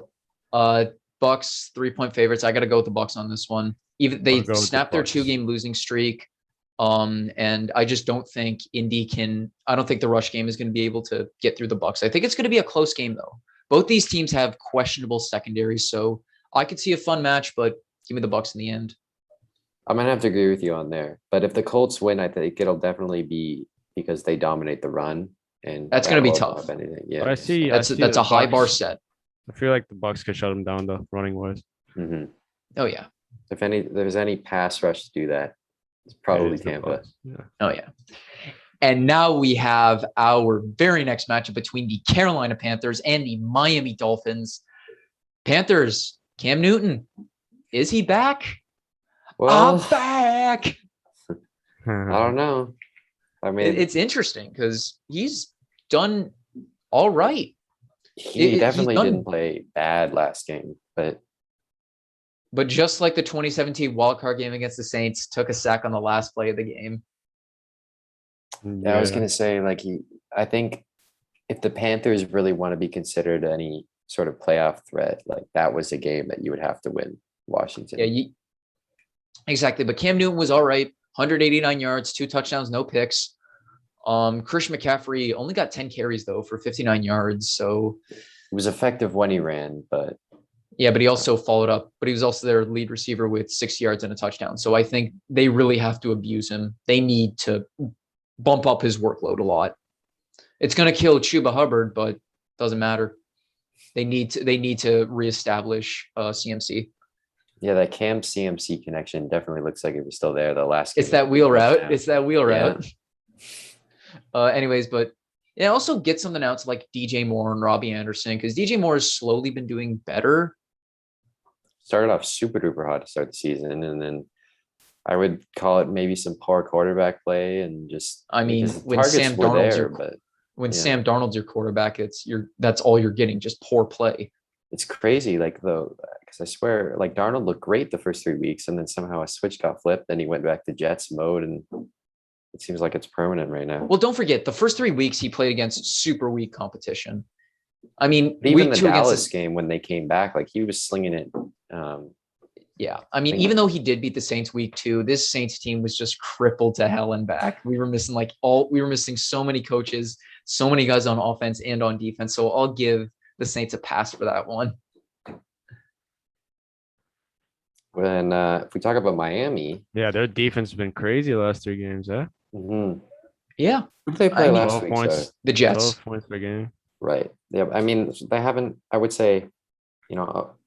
Bucks 3-point favorites. I got to go with the Bucks on this one. Even they I'll go with the snapped their Bucks. 2-game losing streak. And I just don't think Indy can. I don't think the rush game is going to be able to get through the Bucks. I think it's going to be a close game though. Both these teams have questionable secondaries, so I could see a fun match, but give me the Bucks in the end. I'm gonna have to agree with you on there. But if the Colts win, I think it'll definitely be because they dominate the run, and That's gonna be that tough. won't have anything. Yeah, But I see That's the a high bar Bucks- set. I feel like the Bucks could shut them down though, running wise. Mhm. Oh yeah. If there's any pass rush to do that, it's probably It is the Tampa. Bucks. Yeah. Oh yeah. And now we have our very next matchup between the Carolina Panthers and the Miami Dolphins. Panthers, Cam Newton, is he back? Well, I'm back. I don't know. I mean, It's interesting because he's done all right. he definitely done- didn't play bad last game, but But just like the 2017 wildcard game against the Saints, took a sack on the last play of the game. I was gonna say, like, I think if the Panthers really want to be considered any sort of playoff threat, like that was a game that you would have to win, Washington. Yeah, exactly. But Cam Newton was all right. 189 yards, 2 touchdowns, no picks. Christian McCaffrey only got 10 carries though for 59 yards. So It was effective when he ran, but yeah, but he also followed up. But he was also their lead receiver with 6 yards and a touchdown. So I think they really have to abuse him. They need to bump up his workload a lot. It's going to kill Chuba Hubbard, but doesn't matter. They need to reestablish CMC. yeah, that Cam CMC connection definitely looks like it was still there. The last It's game that was wheel a route. touchdown. It's that wheel Yeah. route. Anyways, but it also gets something out to like DJ Moore and Robbie Anderson because DJ Moore has slowly been doing better. Started off super duper hot to start the season, and then I would call it maybe some poor quarterback play and just. I mean, because the when targets Sam were Darnold's there, your but when yeah. Sam Darnold's your quarterback, that's all you're getting, just poor play. it's crazy. Like though, because I swear, like Darnold looked great the first 3 weeks, and then somehow a switch got flipped, and he went back to Jets mode, and it seems like it's permanent right now. Well, don't forget the first 3 weeks he played against super weak competition. I mean, But even week the 2 against Dallas game when they came back, like he was slinging it. yeah. I mean, Think- even though he did beat the Saints week 2, this Saints team was just crippled to hell and back. We were missing so many coaches, so many guys on offense and on defense. So I'll give the Saints a pass for that one. When if we talk about Miami, Yeah, their defense has been crazy the last 3 games, huh? mhm. Yeah. Who did they play I mean, last 12 week? points. Sorry. The Jets. 12 points per game. Right. Yeah. I mean, they haven't. I would say,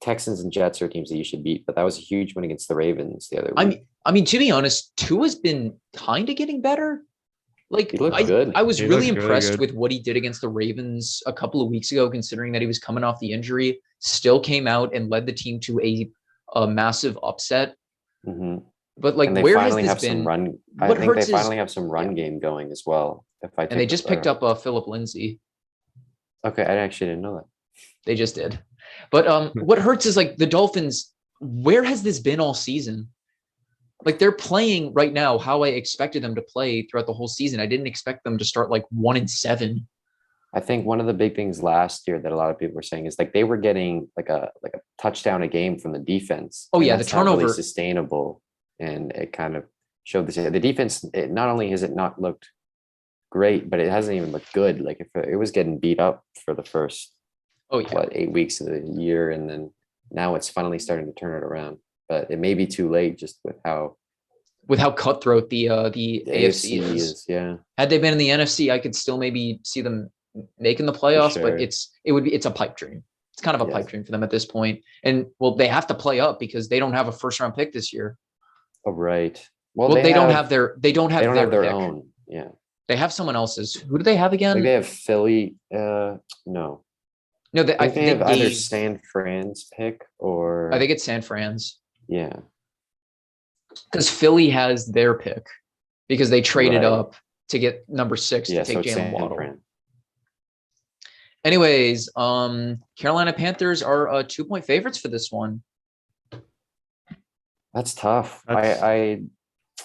Texans and Jets are teams that you should beat, but that was a huge win against the Ravens the other week. I mean, to be honest, Tua's been kind of getting better. Like He looked good. I was He really looked really impressed good. with what he did against the Ravens a couple of weeks ago, considering that he was coming off the injury, still came out and led the team to a massive upset. Mhm. But like, And they where has finally this have some been? run. I what think they hurts is- finally have some run game going as well. And they just picked up Philip Lindsay. Okay, I actually didn't know that. They just did. But what hurts is like the Dolphins, where has this been all season? Like they're playing right now how I expected them to play throughout the whole season. I didn't expect them to start like 1-7. I think one of the big things last year that a lot of people were saying is like they were getting like a touchdown a game from the defense. Oh, and yeah, the that's not really turnover- sustainable, and it kind of showed this. The defense, not only has it not looked great, but it hasn't even looked good. Like if it was getting beat up for the first Oh yeah. 8 weeks of the year, and then now it's finally starting to turn it around. But it may be too late just with how Cutthroat the the AFC is. is. Yeah, Had they been in the NFC, I could still maybe see them making the playoffs, sure. but it's a pipe dream. It's kind of a Yes. pipe dream for them at this point. And well, they have to play up because they don't have a first round pick this year. oh right. Well, they don't have their their pick. own. Yeah, They have someone else's. Who do they have I again? think they have Philly. No. No, I think they have either gave- San Fran's pick or I think it's San Fran's yeah. because Philly has their pick because they traded Right. up to get number 6 Yeah, to so take it's Jalen San Waddle. Fran. Anyways, Carolina Panthers are 2-point favorites for this one. That's tough. That's-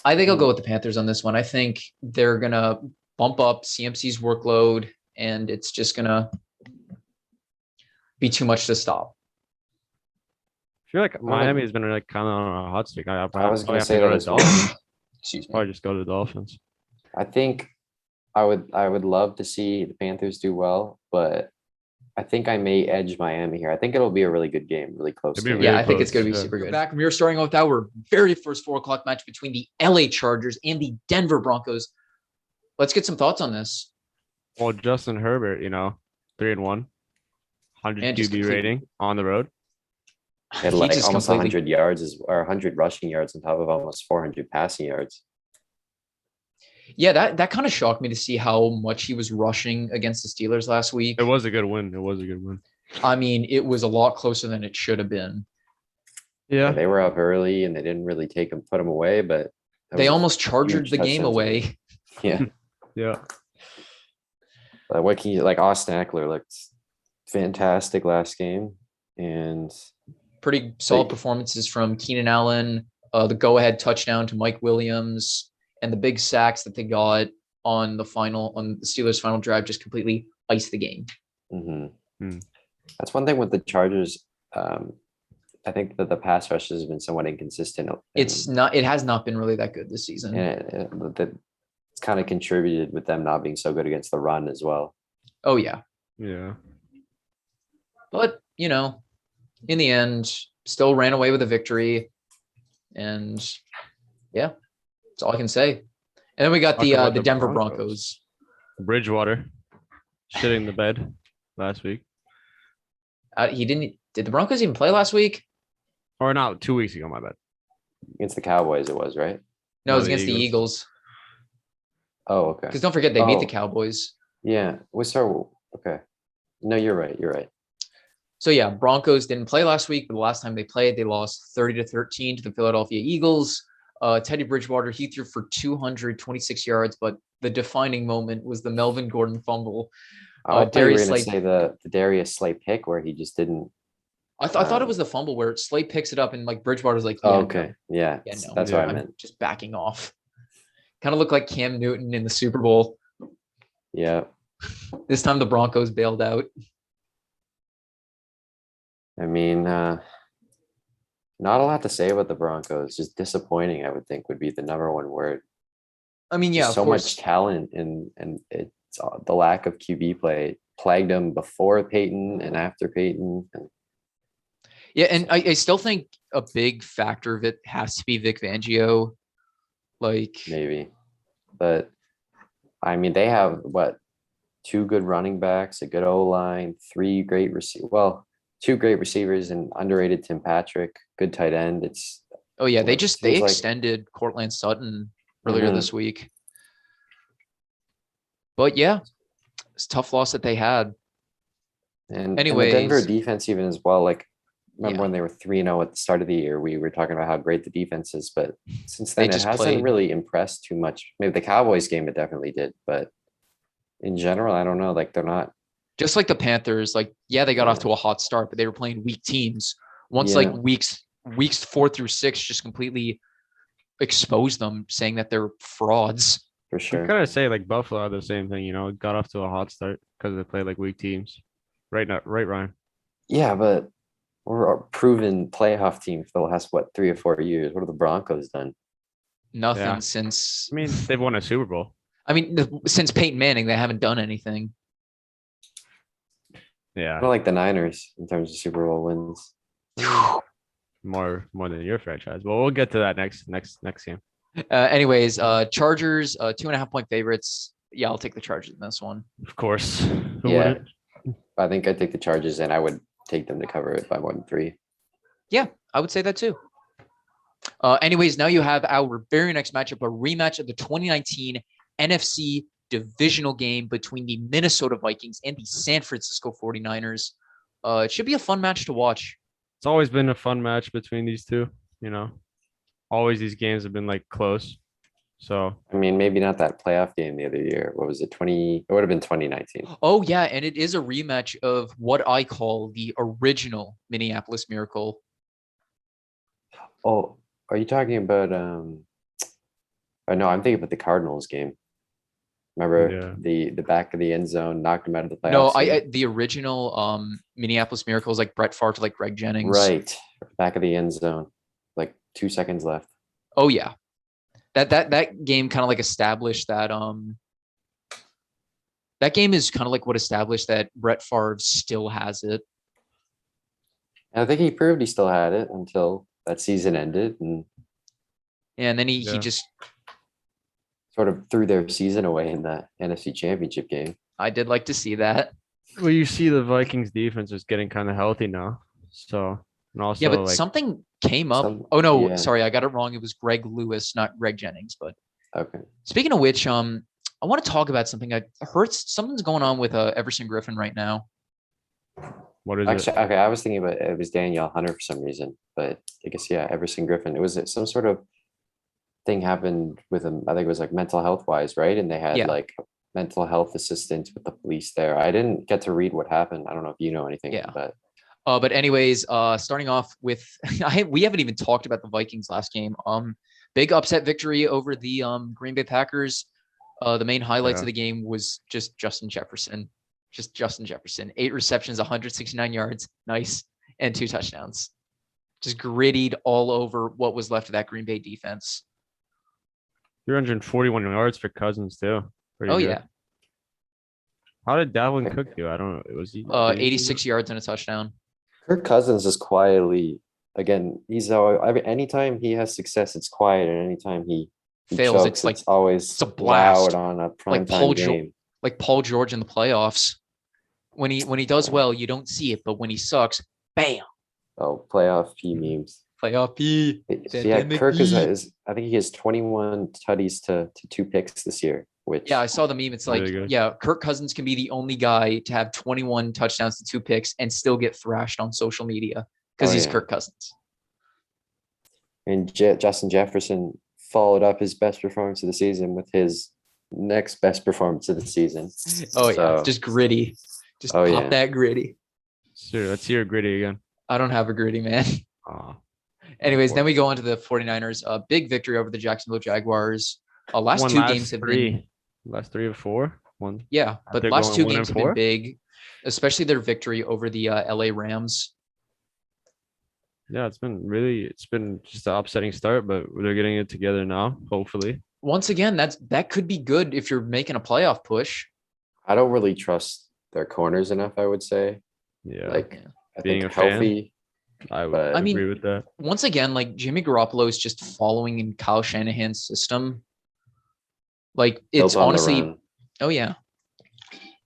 I think I'll go with the Panthers on this one. I think they're gonna bump up CMC's workload, and it's just gonna be too much to stop. I feel like Miami has been like kind of on a hot streak. I was probably gonna have say to go that to as well. Dolphins. Excuse me. Probably just go to the Dolphins. I think I would love to see the Panthers do well, but I think I may edge Miami here. I think it'll be a really good game, really close It'll be game. really Yeah, I think it's close, going to be yeah. super good. Back, we are starting with our very first 4:00 match between the LA Chargers and the Denver Broncos. Let's get some thoughts on this. Well, Justin Herbert, 3-1, 100 And just QB completely- rating on the road. Had He like just almost completely 100 yards or 100 rushing yards on top of almost 400 passing yards. Yeah, that kind of shocked me to see how much he was rushing against the Steelers last week. It was a good win. It was a good win. I mean, it was a lot closer than it should have been. Yeah, Yeah. they were up early and they didn't really put him away, but that They was a almost charged huge the game touchdown. away. Yeah. Yeah. What can you like? Austin Eckler looked fantastic last game, and Pretty solid performances from Keenan Allen, the go-ahead touchdown to Mike Williams, and the big sacks that they got on the Steelers' final drive just completely iced the game. That's one thing with the Chargers. I think that the pass rush has been somewhat inconsistent. It has not been really that good this season. And it's kind of contributed with them not being so good against the run as well. Oh yeah. Yeah. But, in the end, still ran away with a victory. And yeah, that's all I can say. And then we got Talk about the the Denver Broncos. Broncos. Bridgewater shitting the bed last week. Did the Broncos even play last week? Or not, 2 weeks ago, my bad. Against the Cowboys, it was, right? No, it was the against the Eagles. Oh, okay. Because don't forget, they beat the Oh. Cowboys. Yeah. Okay. No, you're right. You're right. So yeah, Broncos didn't play last week, but the last time they played, they lost 30-13 to the Philadelphia Eagles. Teddy Bridgewater, he threw for 226 yards, but the defining moment was the Melvin Gordon fumble. I thought you were Darius going to Slay. say the Darius Slay pick where he just didn't. I thought it was the fumble where Slay picks it up and like Bridgewater's like, Oh, yeah, okay. Yeah. Yeah, no. That's Yeah. what I I'm meant. just backing off. Kind of looked like Cam Newton in the Super Bowl. Yeah. This time the Broncos bailed out. I mean, not a lot to say about the Broncos. Just disappointing, I would think, would be the number one word. I mean, yeah, Just of so course. much talent, and it's the lack of QB play plagued them before Peyton and after Peyton. And Yeah, and I still think a big factor of it has to be Vic Fangio. Like, maybe, but I mean, they have two good running backs, a good O line, two great receivers, and underrated Tim Patrick, good tight end. oh yeah, they feels like- extended Cortland Sutton earlier Mhm. this week. But yeah, it's a tough loss that they had. And the Denver Anyways. defense even as well. Like, remember Yeah. when they were 3-0 at the start of the year, we were talking about how great the defense is, but since then it just hasn't played. really impressed too much. Maybe the Cowboys game it definitely did, but in general, I don't know. Like, they're not. Just like the Panthers, like, yeah, they got off Yeah. to a hot start, but they were playing weak teams. Once Yeah. like weeks 4 through 6 just completely exposed them, saying that they're frauds. For I sure. kind of say like Buffalo are the same thing, got off to a hot start because they play like weak teams. Right now, right, Ryan? Yeah, but we're a proven playoff team for the last 3 or 4 years. What have the Broncos done? Nothing Yeah. since I mean, they've won a Super Bowl. since Peyton Manning, they haven't done anything. Yeah, Kind of like the Niners in terms of Super Bowl wins. more than your franchise. Well, we'll get to that next game. Anyways, Chargers, 2.5-point favorites. Yeah, I'll take the Chargers in this one. Of course. Who Yeah. wouldn't? I think I'd take the Chargers, and I would take them to cover it by more than 3. Yeah, I would say that too. Anyways, now you have our very next matchup, a rematch of the 2019 NFC divisional game between the Minnesota Vikings and the San Francisco 49ers. It should be a fun match to watch. It's always been a fun match between these two. Always these games have been like close. So I mean, maybe not that playoff game the other year. What was it? It would have been 2019. Oh, yeah, and it is a rematch of what I call the original Minneapolis Miracle. Oh, are you talking about? Oh, no, I'm thinking about the Cardinals game. Remember the back of the end zone knocked him out of the playoffs? No, the original Minneapolis Miracles, like Brett Favre to like Greg Jennings. Right. Back of the end zone. Like 2 seconds left. Oh yeah. That game kind of like established that that game is kind of like what established that Brett Favre still has it. And I think he proved he still had it until that season ended, and then he just sort of threw their season away in that NFC Championship game. I did like to see that. Well, you see the Vikings defense is getting kind of healthy now. So, and also but something came up. Sorry, I got it wrong. It was Greg Lewis, not Greg Jennings. But okay. Speaking of which, I want to talk about something. I heard something's going on with Everson Griffin right now. What is it? Okay, I was thinking about it was Danielle Hunter for some reason, but I guess Everson Griffin. It was some sort of thing happened with him. I think it was like mental health wise, right? And they had like mental health assistants with the police there. I didn't get to read what happened. I don't know if you know anything, but anyways, starting off with we haven't even talked about the Vikings last game. Big upset victory over the Green Bay Packers. The main highlights of the game was just Justin Jefferson. 8 receptions, 169 yards, nice, and 2 touchdowns. Just grittied all over what was left of that Green Bay defense. 341 yards for Cousins too. Pretty good. Yeah. How did Dalvin Cook do? I don't know. It was 86 yards and a touchdown. Kirk Cousins is quietly, again, he's anytime he has success, it's quiet, and anytime he fails, chokes, it's always a blast. Loud on a primetime game. Like Paul George in the playoffs. When he does well, you don't see it, but when he sucks, bam. Oh, playoff P memes. Playoff P. Kirk is I think he has 21 tutties to 2 picks this year. Which I saw the meme. It's like, Kirk Cousins can be the only guy to have 21 touchdowns to 2 picks and still get thrashed on social media because he's Kirk Cousins. And Justin Jefferson followed up his best performance of the season with his next best performance of the season. Just gritty. Just pop that gritty. Sure, let's hear gritty again. I don't have a gritty, man. Anyways, then we go on to the 49ers. Big victory over the Jacksonville Jaguars. Last 2 games have been last 3 or 4. One. Yeah, but last 2 games have been big, especially their victory over the LA Rams. Yeah, it's been just an upsetting start, but they're getting it together now, hopefully. Once again, that could be good if you're making a playoff push. I don't really trust their corners enough, I would say. Yeah. I being think a healthy. Fan, I agree with that. Once again, like Jimmy Garoppolo is just following in Kyle Shanahan's system. Like it's honestly,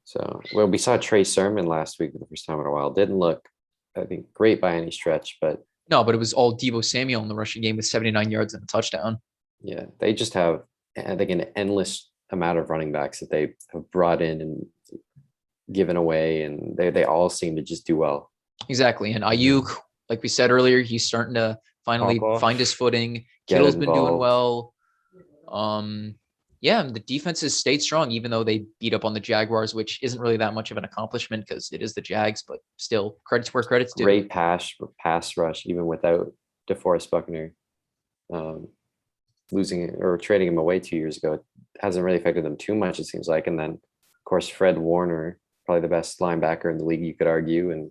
So we saw Trey Sermon last week for the first time in a while. Didn't look, I think, great by any stretch, but it was all Deebo Samuel in the rushing game with 79 yards and a touchdown. Yeah, they just have, I think, an endless amount of running backs that they have brought in and given away, and they all seem to just do well. Exactly, and Ayuk, like we said earlier, he's starting to finally find his footing. Kittle's been doing well. The defense has stayed strong, even though they beat up on the Jaguars, which isn't really that much of an accomplishment because it is the Jags, but still, credits where credit's due. Great pass rush, even without DeForest Buckner. Losing or trading him away 2 years ago hasn't really affected them too much, it seems like. And then, of course, Fred Warner, probably the best linebacker in the league, you could argue. And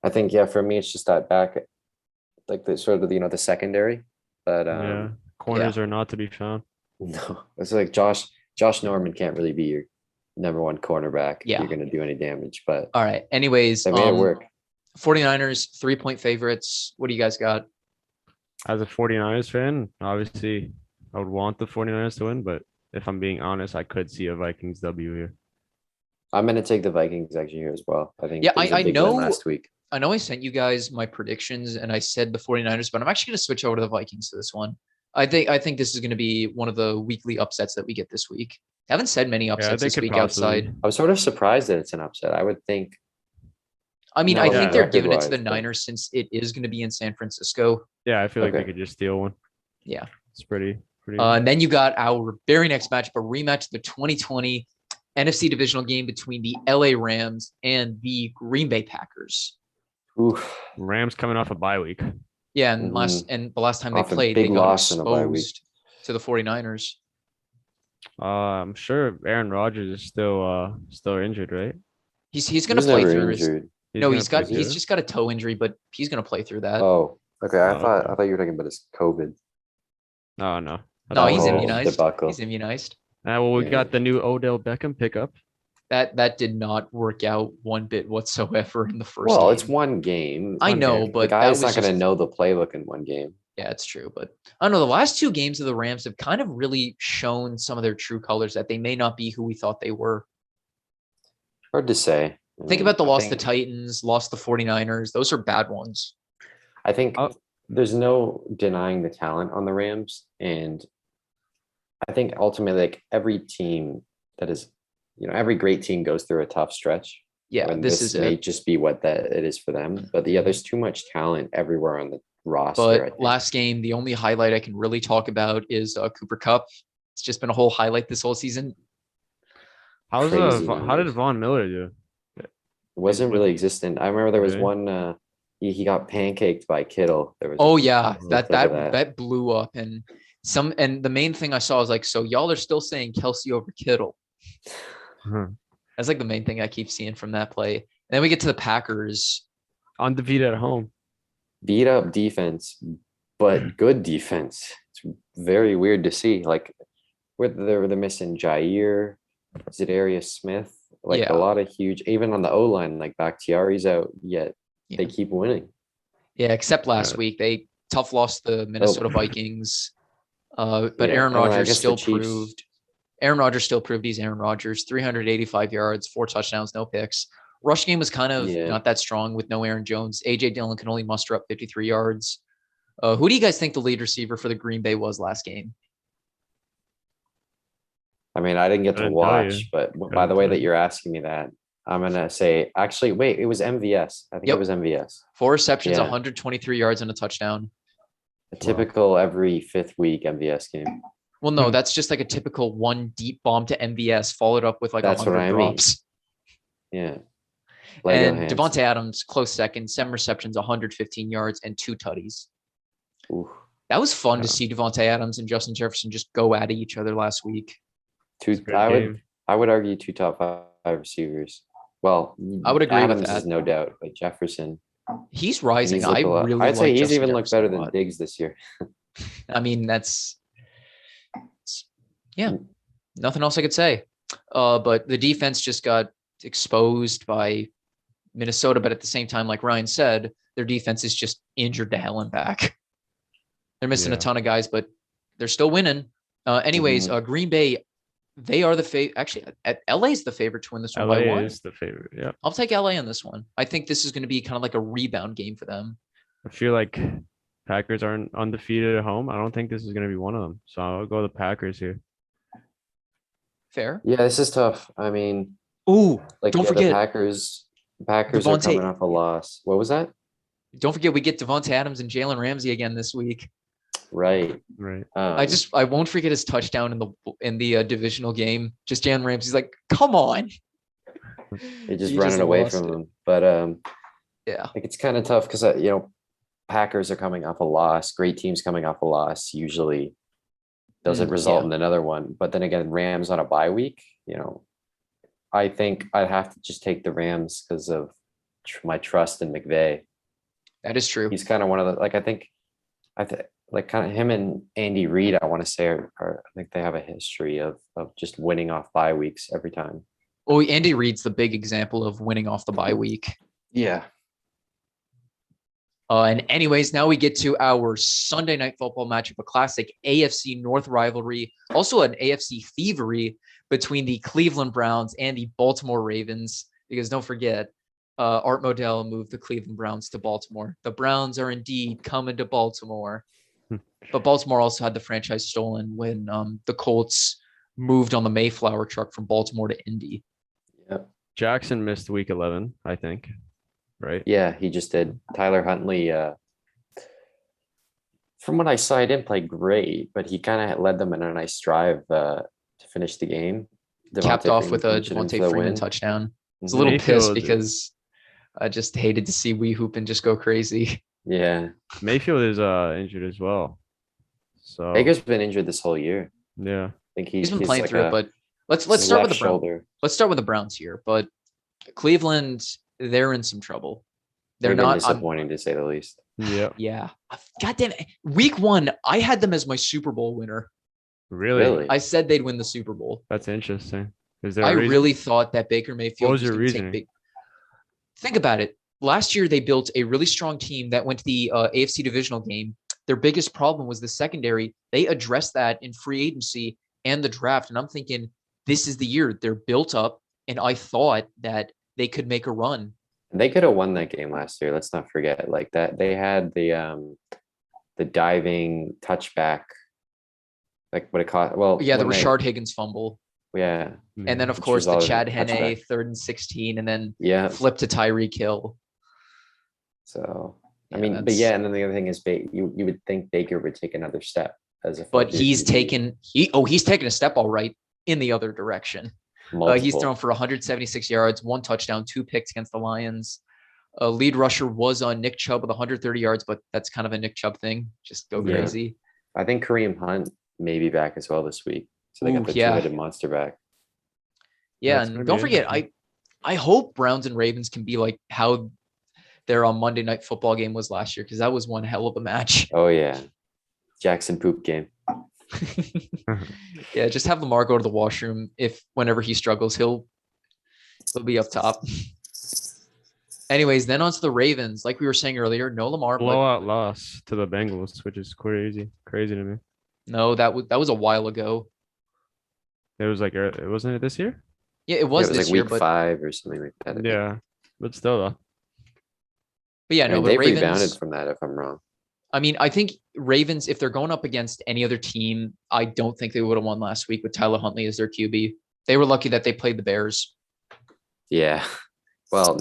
I think, for me, it's just that back, like the sort of the secondary. But corners are not to be found. No, it's like Josh Norman can't really be your number one cornerback if you're going to do any damage. But all right. Anyways, they made it work. 49ers 3-point favorites. What do you guys got? As a 49ers fan, obviously, I would want the 49ers to win, but if I'm being honest, I could see a Vikings W here. I'm going to take the Vikings actually here as well. I think I know last week. I know I sent you guys my predictions and I said the 49ers, but I'm actually going to switch over to the Vikings for this one. I think this is going to be one of the weekly upsets that we get this week. I haven't said many upsets this week outside. I'm sort of surprised that it's an upset. I would think. I think they're giving it to the Niners since it is going to be in San Francisco. Yeah, I feel like they could just steal one. Yeah. It's pretty. And then you got our very next match, a rematch of the 2020 NFC divisional game between the LA Rams and the Green Bay Packers. Oof. Rams coming off a bye week. Yeah, and the last time they played, they got exposed to the 49ers. I'm sure Aaron Rodgers is still injured, right? He's He gonna was play never through his. injured. He's No, gonna play Was he? he's too. just got a toe injury, but he's gonna play through that. Oh, okay. Oh, okay. I thought you were talking about his COVID. Oh no, I No, thought That he's it whole was. immunized. debacle. He's immunized. Well, we Yeah. got the new Odell Beckham pickup. That did not work out one bit whatsoever in the first Well, game. it's one game. I one know, game. The but that guy's was not going to just know the playbook in one game. yeah, it's true. But I don't know. The last two games of the Rams have kind of really shown some of their true colors that they may not be who we thought they were. Hard to say. Think about the I loss to think- Titans, lost the 49ers. Those are bad ones. I think Oh. there's no denying the talent on the Rams, and I think ultimately, like every team that is, every great team goes through a tough stretch. Yeah, and this is may it. just be what that it is for them. But yeah, there's too much talent everywhere on the roster. I But think. last game, the only highlight I can really talk about is Cooper Kupp. It's just been a whole highlight this whole season. Crazy How did numbers. Von Miller do? It wasn't was- really existent. I remember there was Really? one. He got pancaked by Kittle. There was. Oh yeah, a that clip of that blew up, and the main thing I saw was like, so y'all are still saying Kelsey over Kittle. Huh. That's like the main thing I keep seeing from that play. And then we get to the Packers. Undefeated at home. Beat up defense, but good defense. It's very weird to see. Like, where they're missing Jair, Zadarius Smith, like Yeah. a lot of huge. Even on the O line, like Bakhtiari's out, yet they keep winning. Yeah, except last week they tough lost the Minnesota Oh. Vikings. But Yeah, Aaron and I Rodgers guess the still Chiefs- proved. Aaron Rodgers still proved he's Aaron Rodgers. 385 yards, 4 touchdowns, no picks. Rush game was kind of Yeah. not that strong with no Aaron Jones. AJ Dillon can only muster up 53 yards. Who do you guys think the lead receiver for the Green Bay was last game? I mean, I didn't get to Couldn't tell you. watch, but by Couldn't the way tell that you. you're asking me that, I'm gonna say actually, wait, it was MVS. I think Yep. it was MVS. 4 receptions, Yeah. 123 yards, and a touchdown. A typical every fifth week MVS game. Well, no, Hmm. that's just like a typical one deep bomb to MVS followed up with like That's what 100 I mean. drops. Yeah. Lego And hands. Devontae Adams, close second, 7 receptions, 115 yards, and 2 tutties. Oof. That was fun Yeah. to see Devontae Adams and Justin Jefferson just go at each other last week. Two, It's a good game. I would argue two top five receivers. Well, I would agree with Adams is that. no doubt, but Jefferson. He's rising. He's I looked a lot. really I'd say like he's Justin even looked Jefferson better a than lot. Diggs this year. I mean, yeah, nothing else I could say. But the defense just got exposed by Minnesota. But at the same time, like Ryan said, their defense is just injured to hell and back. They're missing a Yeah. ton of guys, but they're still winning. Anyways, Green Bay, they are the favorite. Actually, LA is the favorite to win this one by LA one. is the favorite. Yeah. I'll take LA on this one. I think this is going to be kind of like a rebound game for them. I feel like Packers aren't undefeated at home. I don't think this is going to be one of them. So I'll go the Packers here. Fair. Yeah, this is tough. I mean, Ooh, like don't the forget. Packers are Devontae- coming off a loss. What was that? Don't forget we get Devontae Adams and Jalen Ramsey again this week. Right. Right. I won't forget his touchdown in the divisional game. Just Jalen Ramsey's like, come on. They just He running away lost from it. him. But Yeah. like it's kind of tough because Packers are coming off a loss. Great teams coming off a loss usually doesn't result yeah. in another one. But then again, Rams on a bye week. I think I'd have to just take the Rams because of my trust in McVay. That is true. He's kind of one of the like kind of him and Andy Reid. I want to say I think they have a history of just winning off bye weeks every time. Oh, Andy Reid's the big example of winning off the bye week. Yeah. And anyways, now we get to our Sunday night football matchup, a classic AFC North rivalry, also an AFC thievery between the Cleveland Browns and the Baltimore Ravens. Because don't forget, Art Modell moved the Cleveland Browns to Baltimore. The Browns are indeed coming to Baltimore. But Baltimore also had the franchise stolen when the Colts moved on the Mayflower truck from Baltimore to Indy. Yep. Jackson missed week 11, I think. Right. Yeah, he just did. Tyler Huntley, from what I saw, he didn't play great, but he kind of led them in a nice drive to finish the game. Capped Devontae off with a Freeman Devontae for the Freeman win. touchdown. I was a Mhm. little pissed Mayfield- because I just hated to see Wee Hoop and just go crazy. Yeah, Mayfield is injured as well. So Baker's been injured this whole year. yeah. think He's been he's playing like through it, a but let's his start with left the Browns. shoulder. Let's start with the Browns here. But Cleveland, they're in some trouble. They're They've been not. disappointing to say the least. Yeah. Yeah. God damn it. Week 1, I had them as my Super Bowl winner. Really? I said they'd win the Super Bowl. That's interesting. Is there I a reason? really thought that Baker Mayfield What was was your going to take reasoning? big. Think about it. Last year, they built a really strong team that went to the AFC divisional game. Their biggest problem was the secondary. They addressed that in free agency and the draft. And I'm thinking, this is the year. They're built up. And I thought that they could make a run. They could have won that game last year. Let's not forget. Like that, they had the diving touchback, like what it caught. Well, Yeah, the when they- Rashard Higgins fumble. Yeah, And then, of Which course, was the all Chad a Henne, touchback. 3rd and 16, and then yeah. flip to Tyreek Hill. So Yeah, I mean, but that's- yeah, and then the other thing is, you would think Baker would take another step as a. But full he's QB. he's taken a step all right in the other direction. He's Multiple. thrown for 176 yards, 1 touchdown, 2 picks against the Lions. Lead rusher was on Nick Chubb with 130 yards, but that's kind of a Nick Chubb thing. Just go Yeah. crazy. I think Kareem Hunt may be back as well this week. So they got Ooh, the yeah. two-headed monster back. Yeah, That's and gonna don't be forget, interesting. I hope Browns and Ravens can be like how their Monday Night Football game was last year, because that was one hell of a match. Oh yeah, Jackson poop game. Yeah, just have Lamar go to the washroom whenever he struggles, he'll be up top. Anyways, then on to the Ravens. Like we were saying earlier, no Lamar. But Blowout loss to the Bengals, which is crazy to me. no, that was a while ago. It was like, wasn't it this year? Yeah, it was It was this like year, week but 5 or something like that. I think. Yeah, but still though. yeah, I no, mean, but they've Ravens. rebounded from that. If I'm wrong. I mean, I think Ravens, if they're going up against any other team, I don't think they would have won last week with Tyler Huntley as their QB. They were lucky that they played the Bears. Yeah. Well,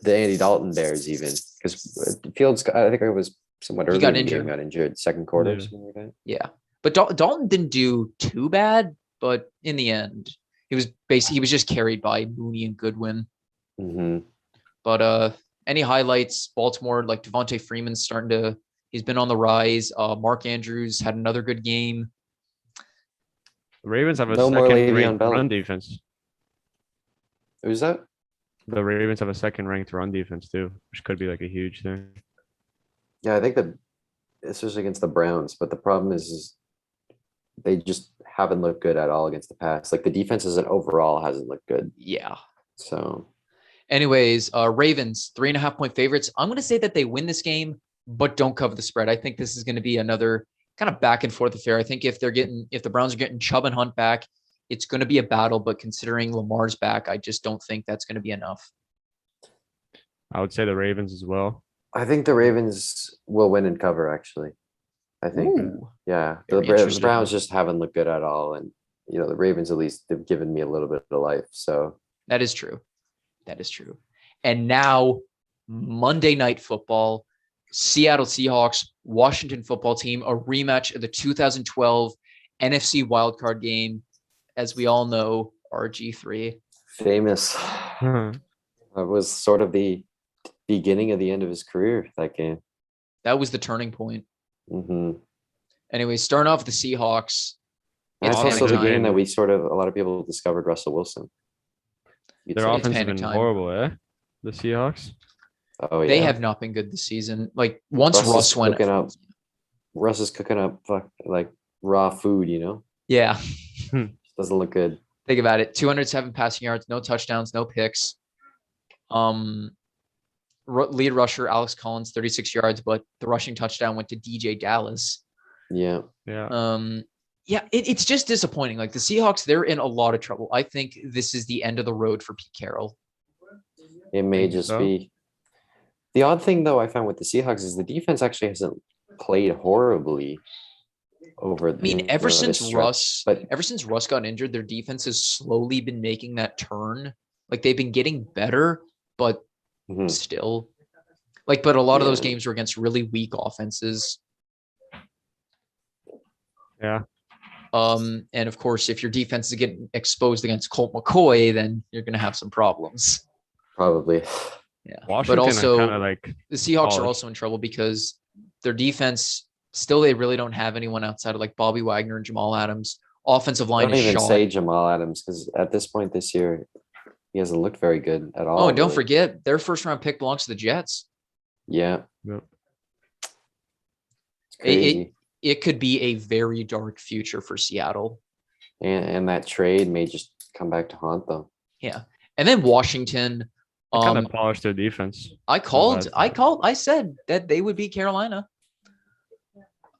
the Andy Dalton Bears even, because Fields, I think it was somewhat early got in the game, injured. got injured second quarter or Yeah. something like that. Yeah, but Dalton didn't do too bad. But in the end, he was just carried by Mooney and Goodwin. Mm-hmm. But any highlights? Baltimore, like Devontae Freeman's he's been on the rise. Mark Andrews had another good game. The Ravens have a No more second Le'Veon ranked Bell. run defense. Who's that? The Ravens have a second ranked run defense too, which could be like a huge thing. Yeah, I think that this was against the Browns, but the problem is they just haven't looked good at all against the pass. Like the defense as an overall hasn't looked good. Yeah. So Anyways, Ravens 3.5-point favorites. I'm going to say that they win this game, but don't cover the spread. I think this is going to be another kind of back and forth affair. I think if the Browns are getting Chubb and Hunt back, it's going to be a battle. But considering Lamar's back, I just don't think that's going to be enough. I would say the Ravens as well. I think the Ravens will win and cover. Actually, I think. Ooh. Yeah, Very the interesting. Browns just haven't looked good at all, and the Ravens at least they've given me a little bit of life. So That is true. That is true. And now Monday Night Football, Seattle Seahawks, Washington Football Team, a rematch of the 2012 NFC wildcard game. As we all know, RG3. famous. That was sort of the beginning of the end of his career. That game. That was the turning point. Mm-hmm. Anyway, starting off with the Seahawks. That's It's also panic the game time. that a lot of people discovered Russell Wilson. You'd Their say. offense has panic been time. horrible, eh? The Seahawks. Oh yeah. They have not been good this season. Like once Russ is Russ went, Russ is cooking up like raw food. yeah. Doesn't look good. Think about it. 207 passing yards, no touchdowns, no picks. Lead rusher Alex Collins, 36 yards, but the rushing touchdown went to DJ Dallas. Yeah. Yeah. Yeah, it's just disappointing. Like the Seahawks, they're in a lot of trouble. I think this is the end of the road for Pete Carroll. It may Think just so? be. The odd thing though I found with the Seahawks is the defense actually hasn't played horribly over. I mean, ever since Russ got injured, their defense has slowly been making that turn. Like they've been getting better, but Mhm. still, but a lot of those Yeah. games were against really weak offenses. Yeah. And of course, if your defense is getting exposed against Colt McCoy, then you're going to have some problems. Probably. Yeah. Washington But also, kind of like the Seahawks are polished. also in trouble because their defense, still, they really don't have anyone outside of like Bobby Wagner and Jamal Adams Offensive line Don't is even shot. say Jamal Adams because at this point this year, he hasn't looked very good at all. Oh, and don't really. forget, their first round pick belongs to the Jets. Yeah, Yep. it's crazy. It could be a very dark future for Seattle. And that trade may just come back to haunt them. Yeah. And then Washington. They kind of polished their defense. I said that they would beat Carolina.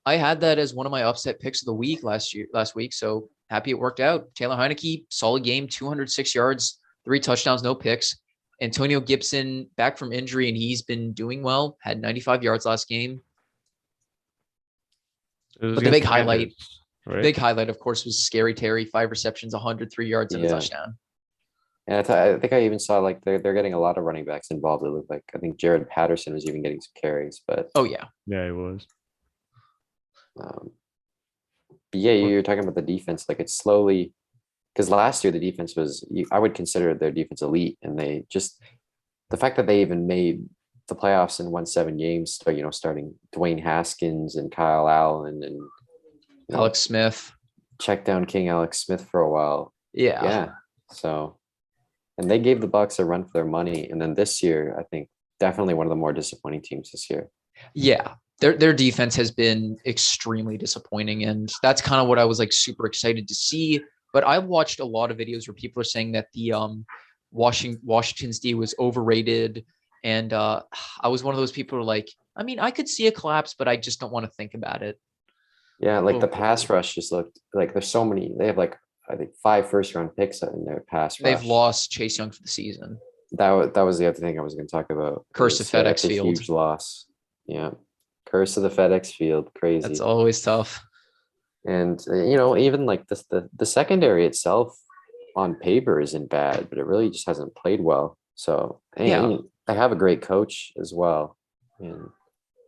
I had that as one of my upset picks of the week last week. So happy it worked out. Taylor Heineke, solid game, 206 yards, 3 touchdowns, no picks. Antonio Gibson back from injury, and he's been doing well. Had 95 yards last game. But the big highlight, of course, was Scary Terry, 5 receptions, 103 yards, and a touchdown. And I think I even saw like they're getting a lot of running backs involved. It looked like I think Jared Patterson was even getting some carries, but yeah, he was. But yeah, you're talking about the defense. Like it's slowly, because last year the defense was, I would consider their defense elite, and they just the fact that they even made the playoffs and won 7 games. Starting Dwayne Haskins and Kyle Allen and Alex Smith, check down King Alex Smith for a while. Yeah. So, and they gave the Bucs a run for their money. And then this year, I think definitely one of the more disappointing teams this year. Yeah. Their defense has been extremely disappointing. And that's kind of what I was like super excited to see. But I watched a lot of videos where people are saying that the Washington's D was overrated. And I was one of those people who are like, I mean, I could see a collapse, but I just don't want to think about it. Yeah, like the pass rush just looked like there's so many. They have like I think 5 first-round picks in their pass rush. They've lost Chase Young for the season. That was the other thing I was going to talk about. Curse of FedEx Field. Huge loss. Yeah, curse of the FedEx Field. Crazy. That's always tough. And even like the secondary itself on paper isn't bad, but it really just hasn't played well. So I have a great coach as well, and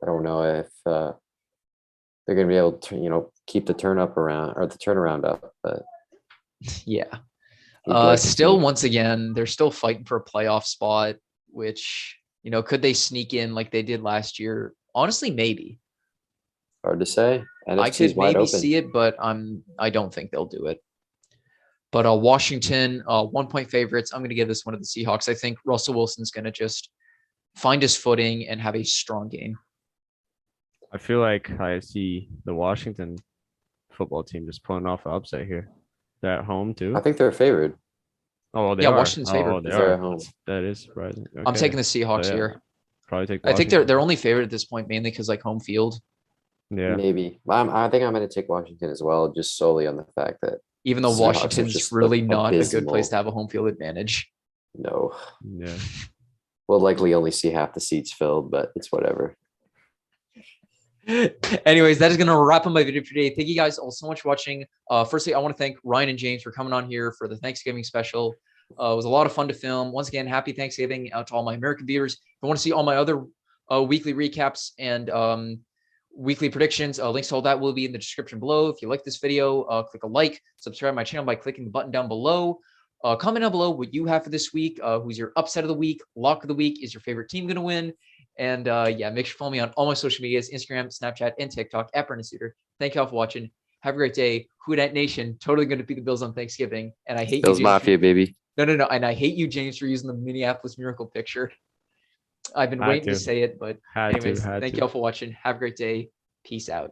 I don't know if they're going to be able to keep the turnaround up, but yeah. Still, once again, they're still fighting for a playoff spot, which, could they sneak in like they did last year? Honestly, maybe. Hard to say. I could maybe see it, but I don't think they'll do it. But Washington, 1-point favorites. I'm going to give this one to the Seahawks. I think Russell Wilson's going to just find his footing and have a strong game. I feel like I see the Washington football team just pulling off an upset here. They're at home too. I think they're favored. Oh, well, they are. Washington's favored. They're at home. That is surprising. Okay. I'm taking the Seahawks here. Probably take. I think they're only favored at this point mainly because like home field. Yeah, maybe. I think I'm going to take Washington as well, just solely on the fact that even though Washington's really not abysmal. a good place to have a home field advantage. No. Yeah. We'll likely only see half the seats filled, but it's whatever. Anyways, that is going to wrap up my video for today. Thank you guys all so much for watching. Firstly, I want to thank Ryan and James for coming on here for the Thanksgiving special. It was a lot of fun to film. Once again, happy Thanksgiving out to all my American viewers. If you want to see all my other weekly recaps and weekly predictions, links to all that will be in the description below. If you like this video, click a like, subscribe to my channel by clicking the button down below. Comment down below what you have for this week. Who's your upset of the week, lock of the week? Is your favorite team going to win? And make sure to follow me on all my social medias, Instagram, Snapchat, and TikTok at Brendan Suter. Thank you all for watching. Have a great day. Who Dat Nation, totally going to beat the Bills on Thanksgiving. And I hate Bills you, James. Mafia, baby. No. And I hate you, James, for using the Minneapolis Miracle picture. I've been waiting to say it, but anyways, thank you all for watching. Have a great day. Peace out.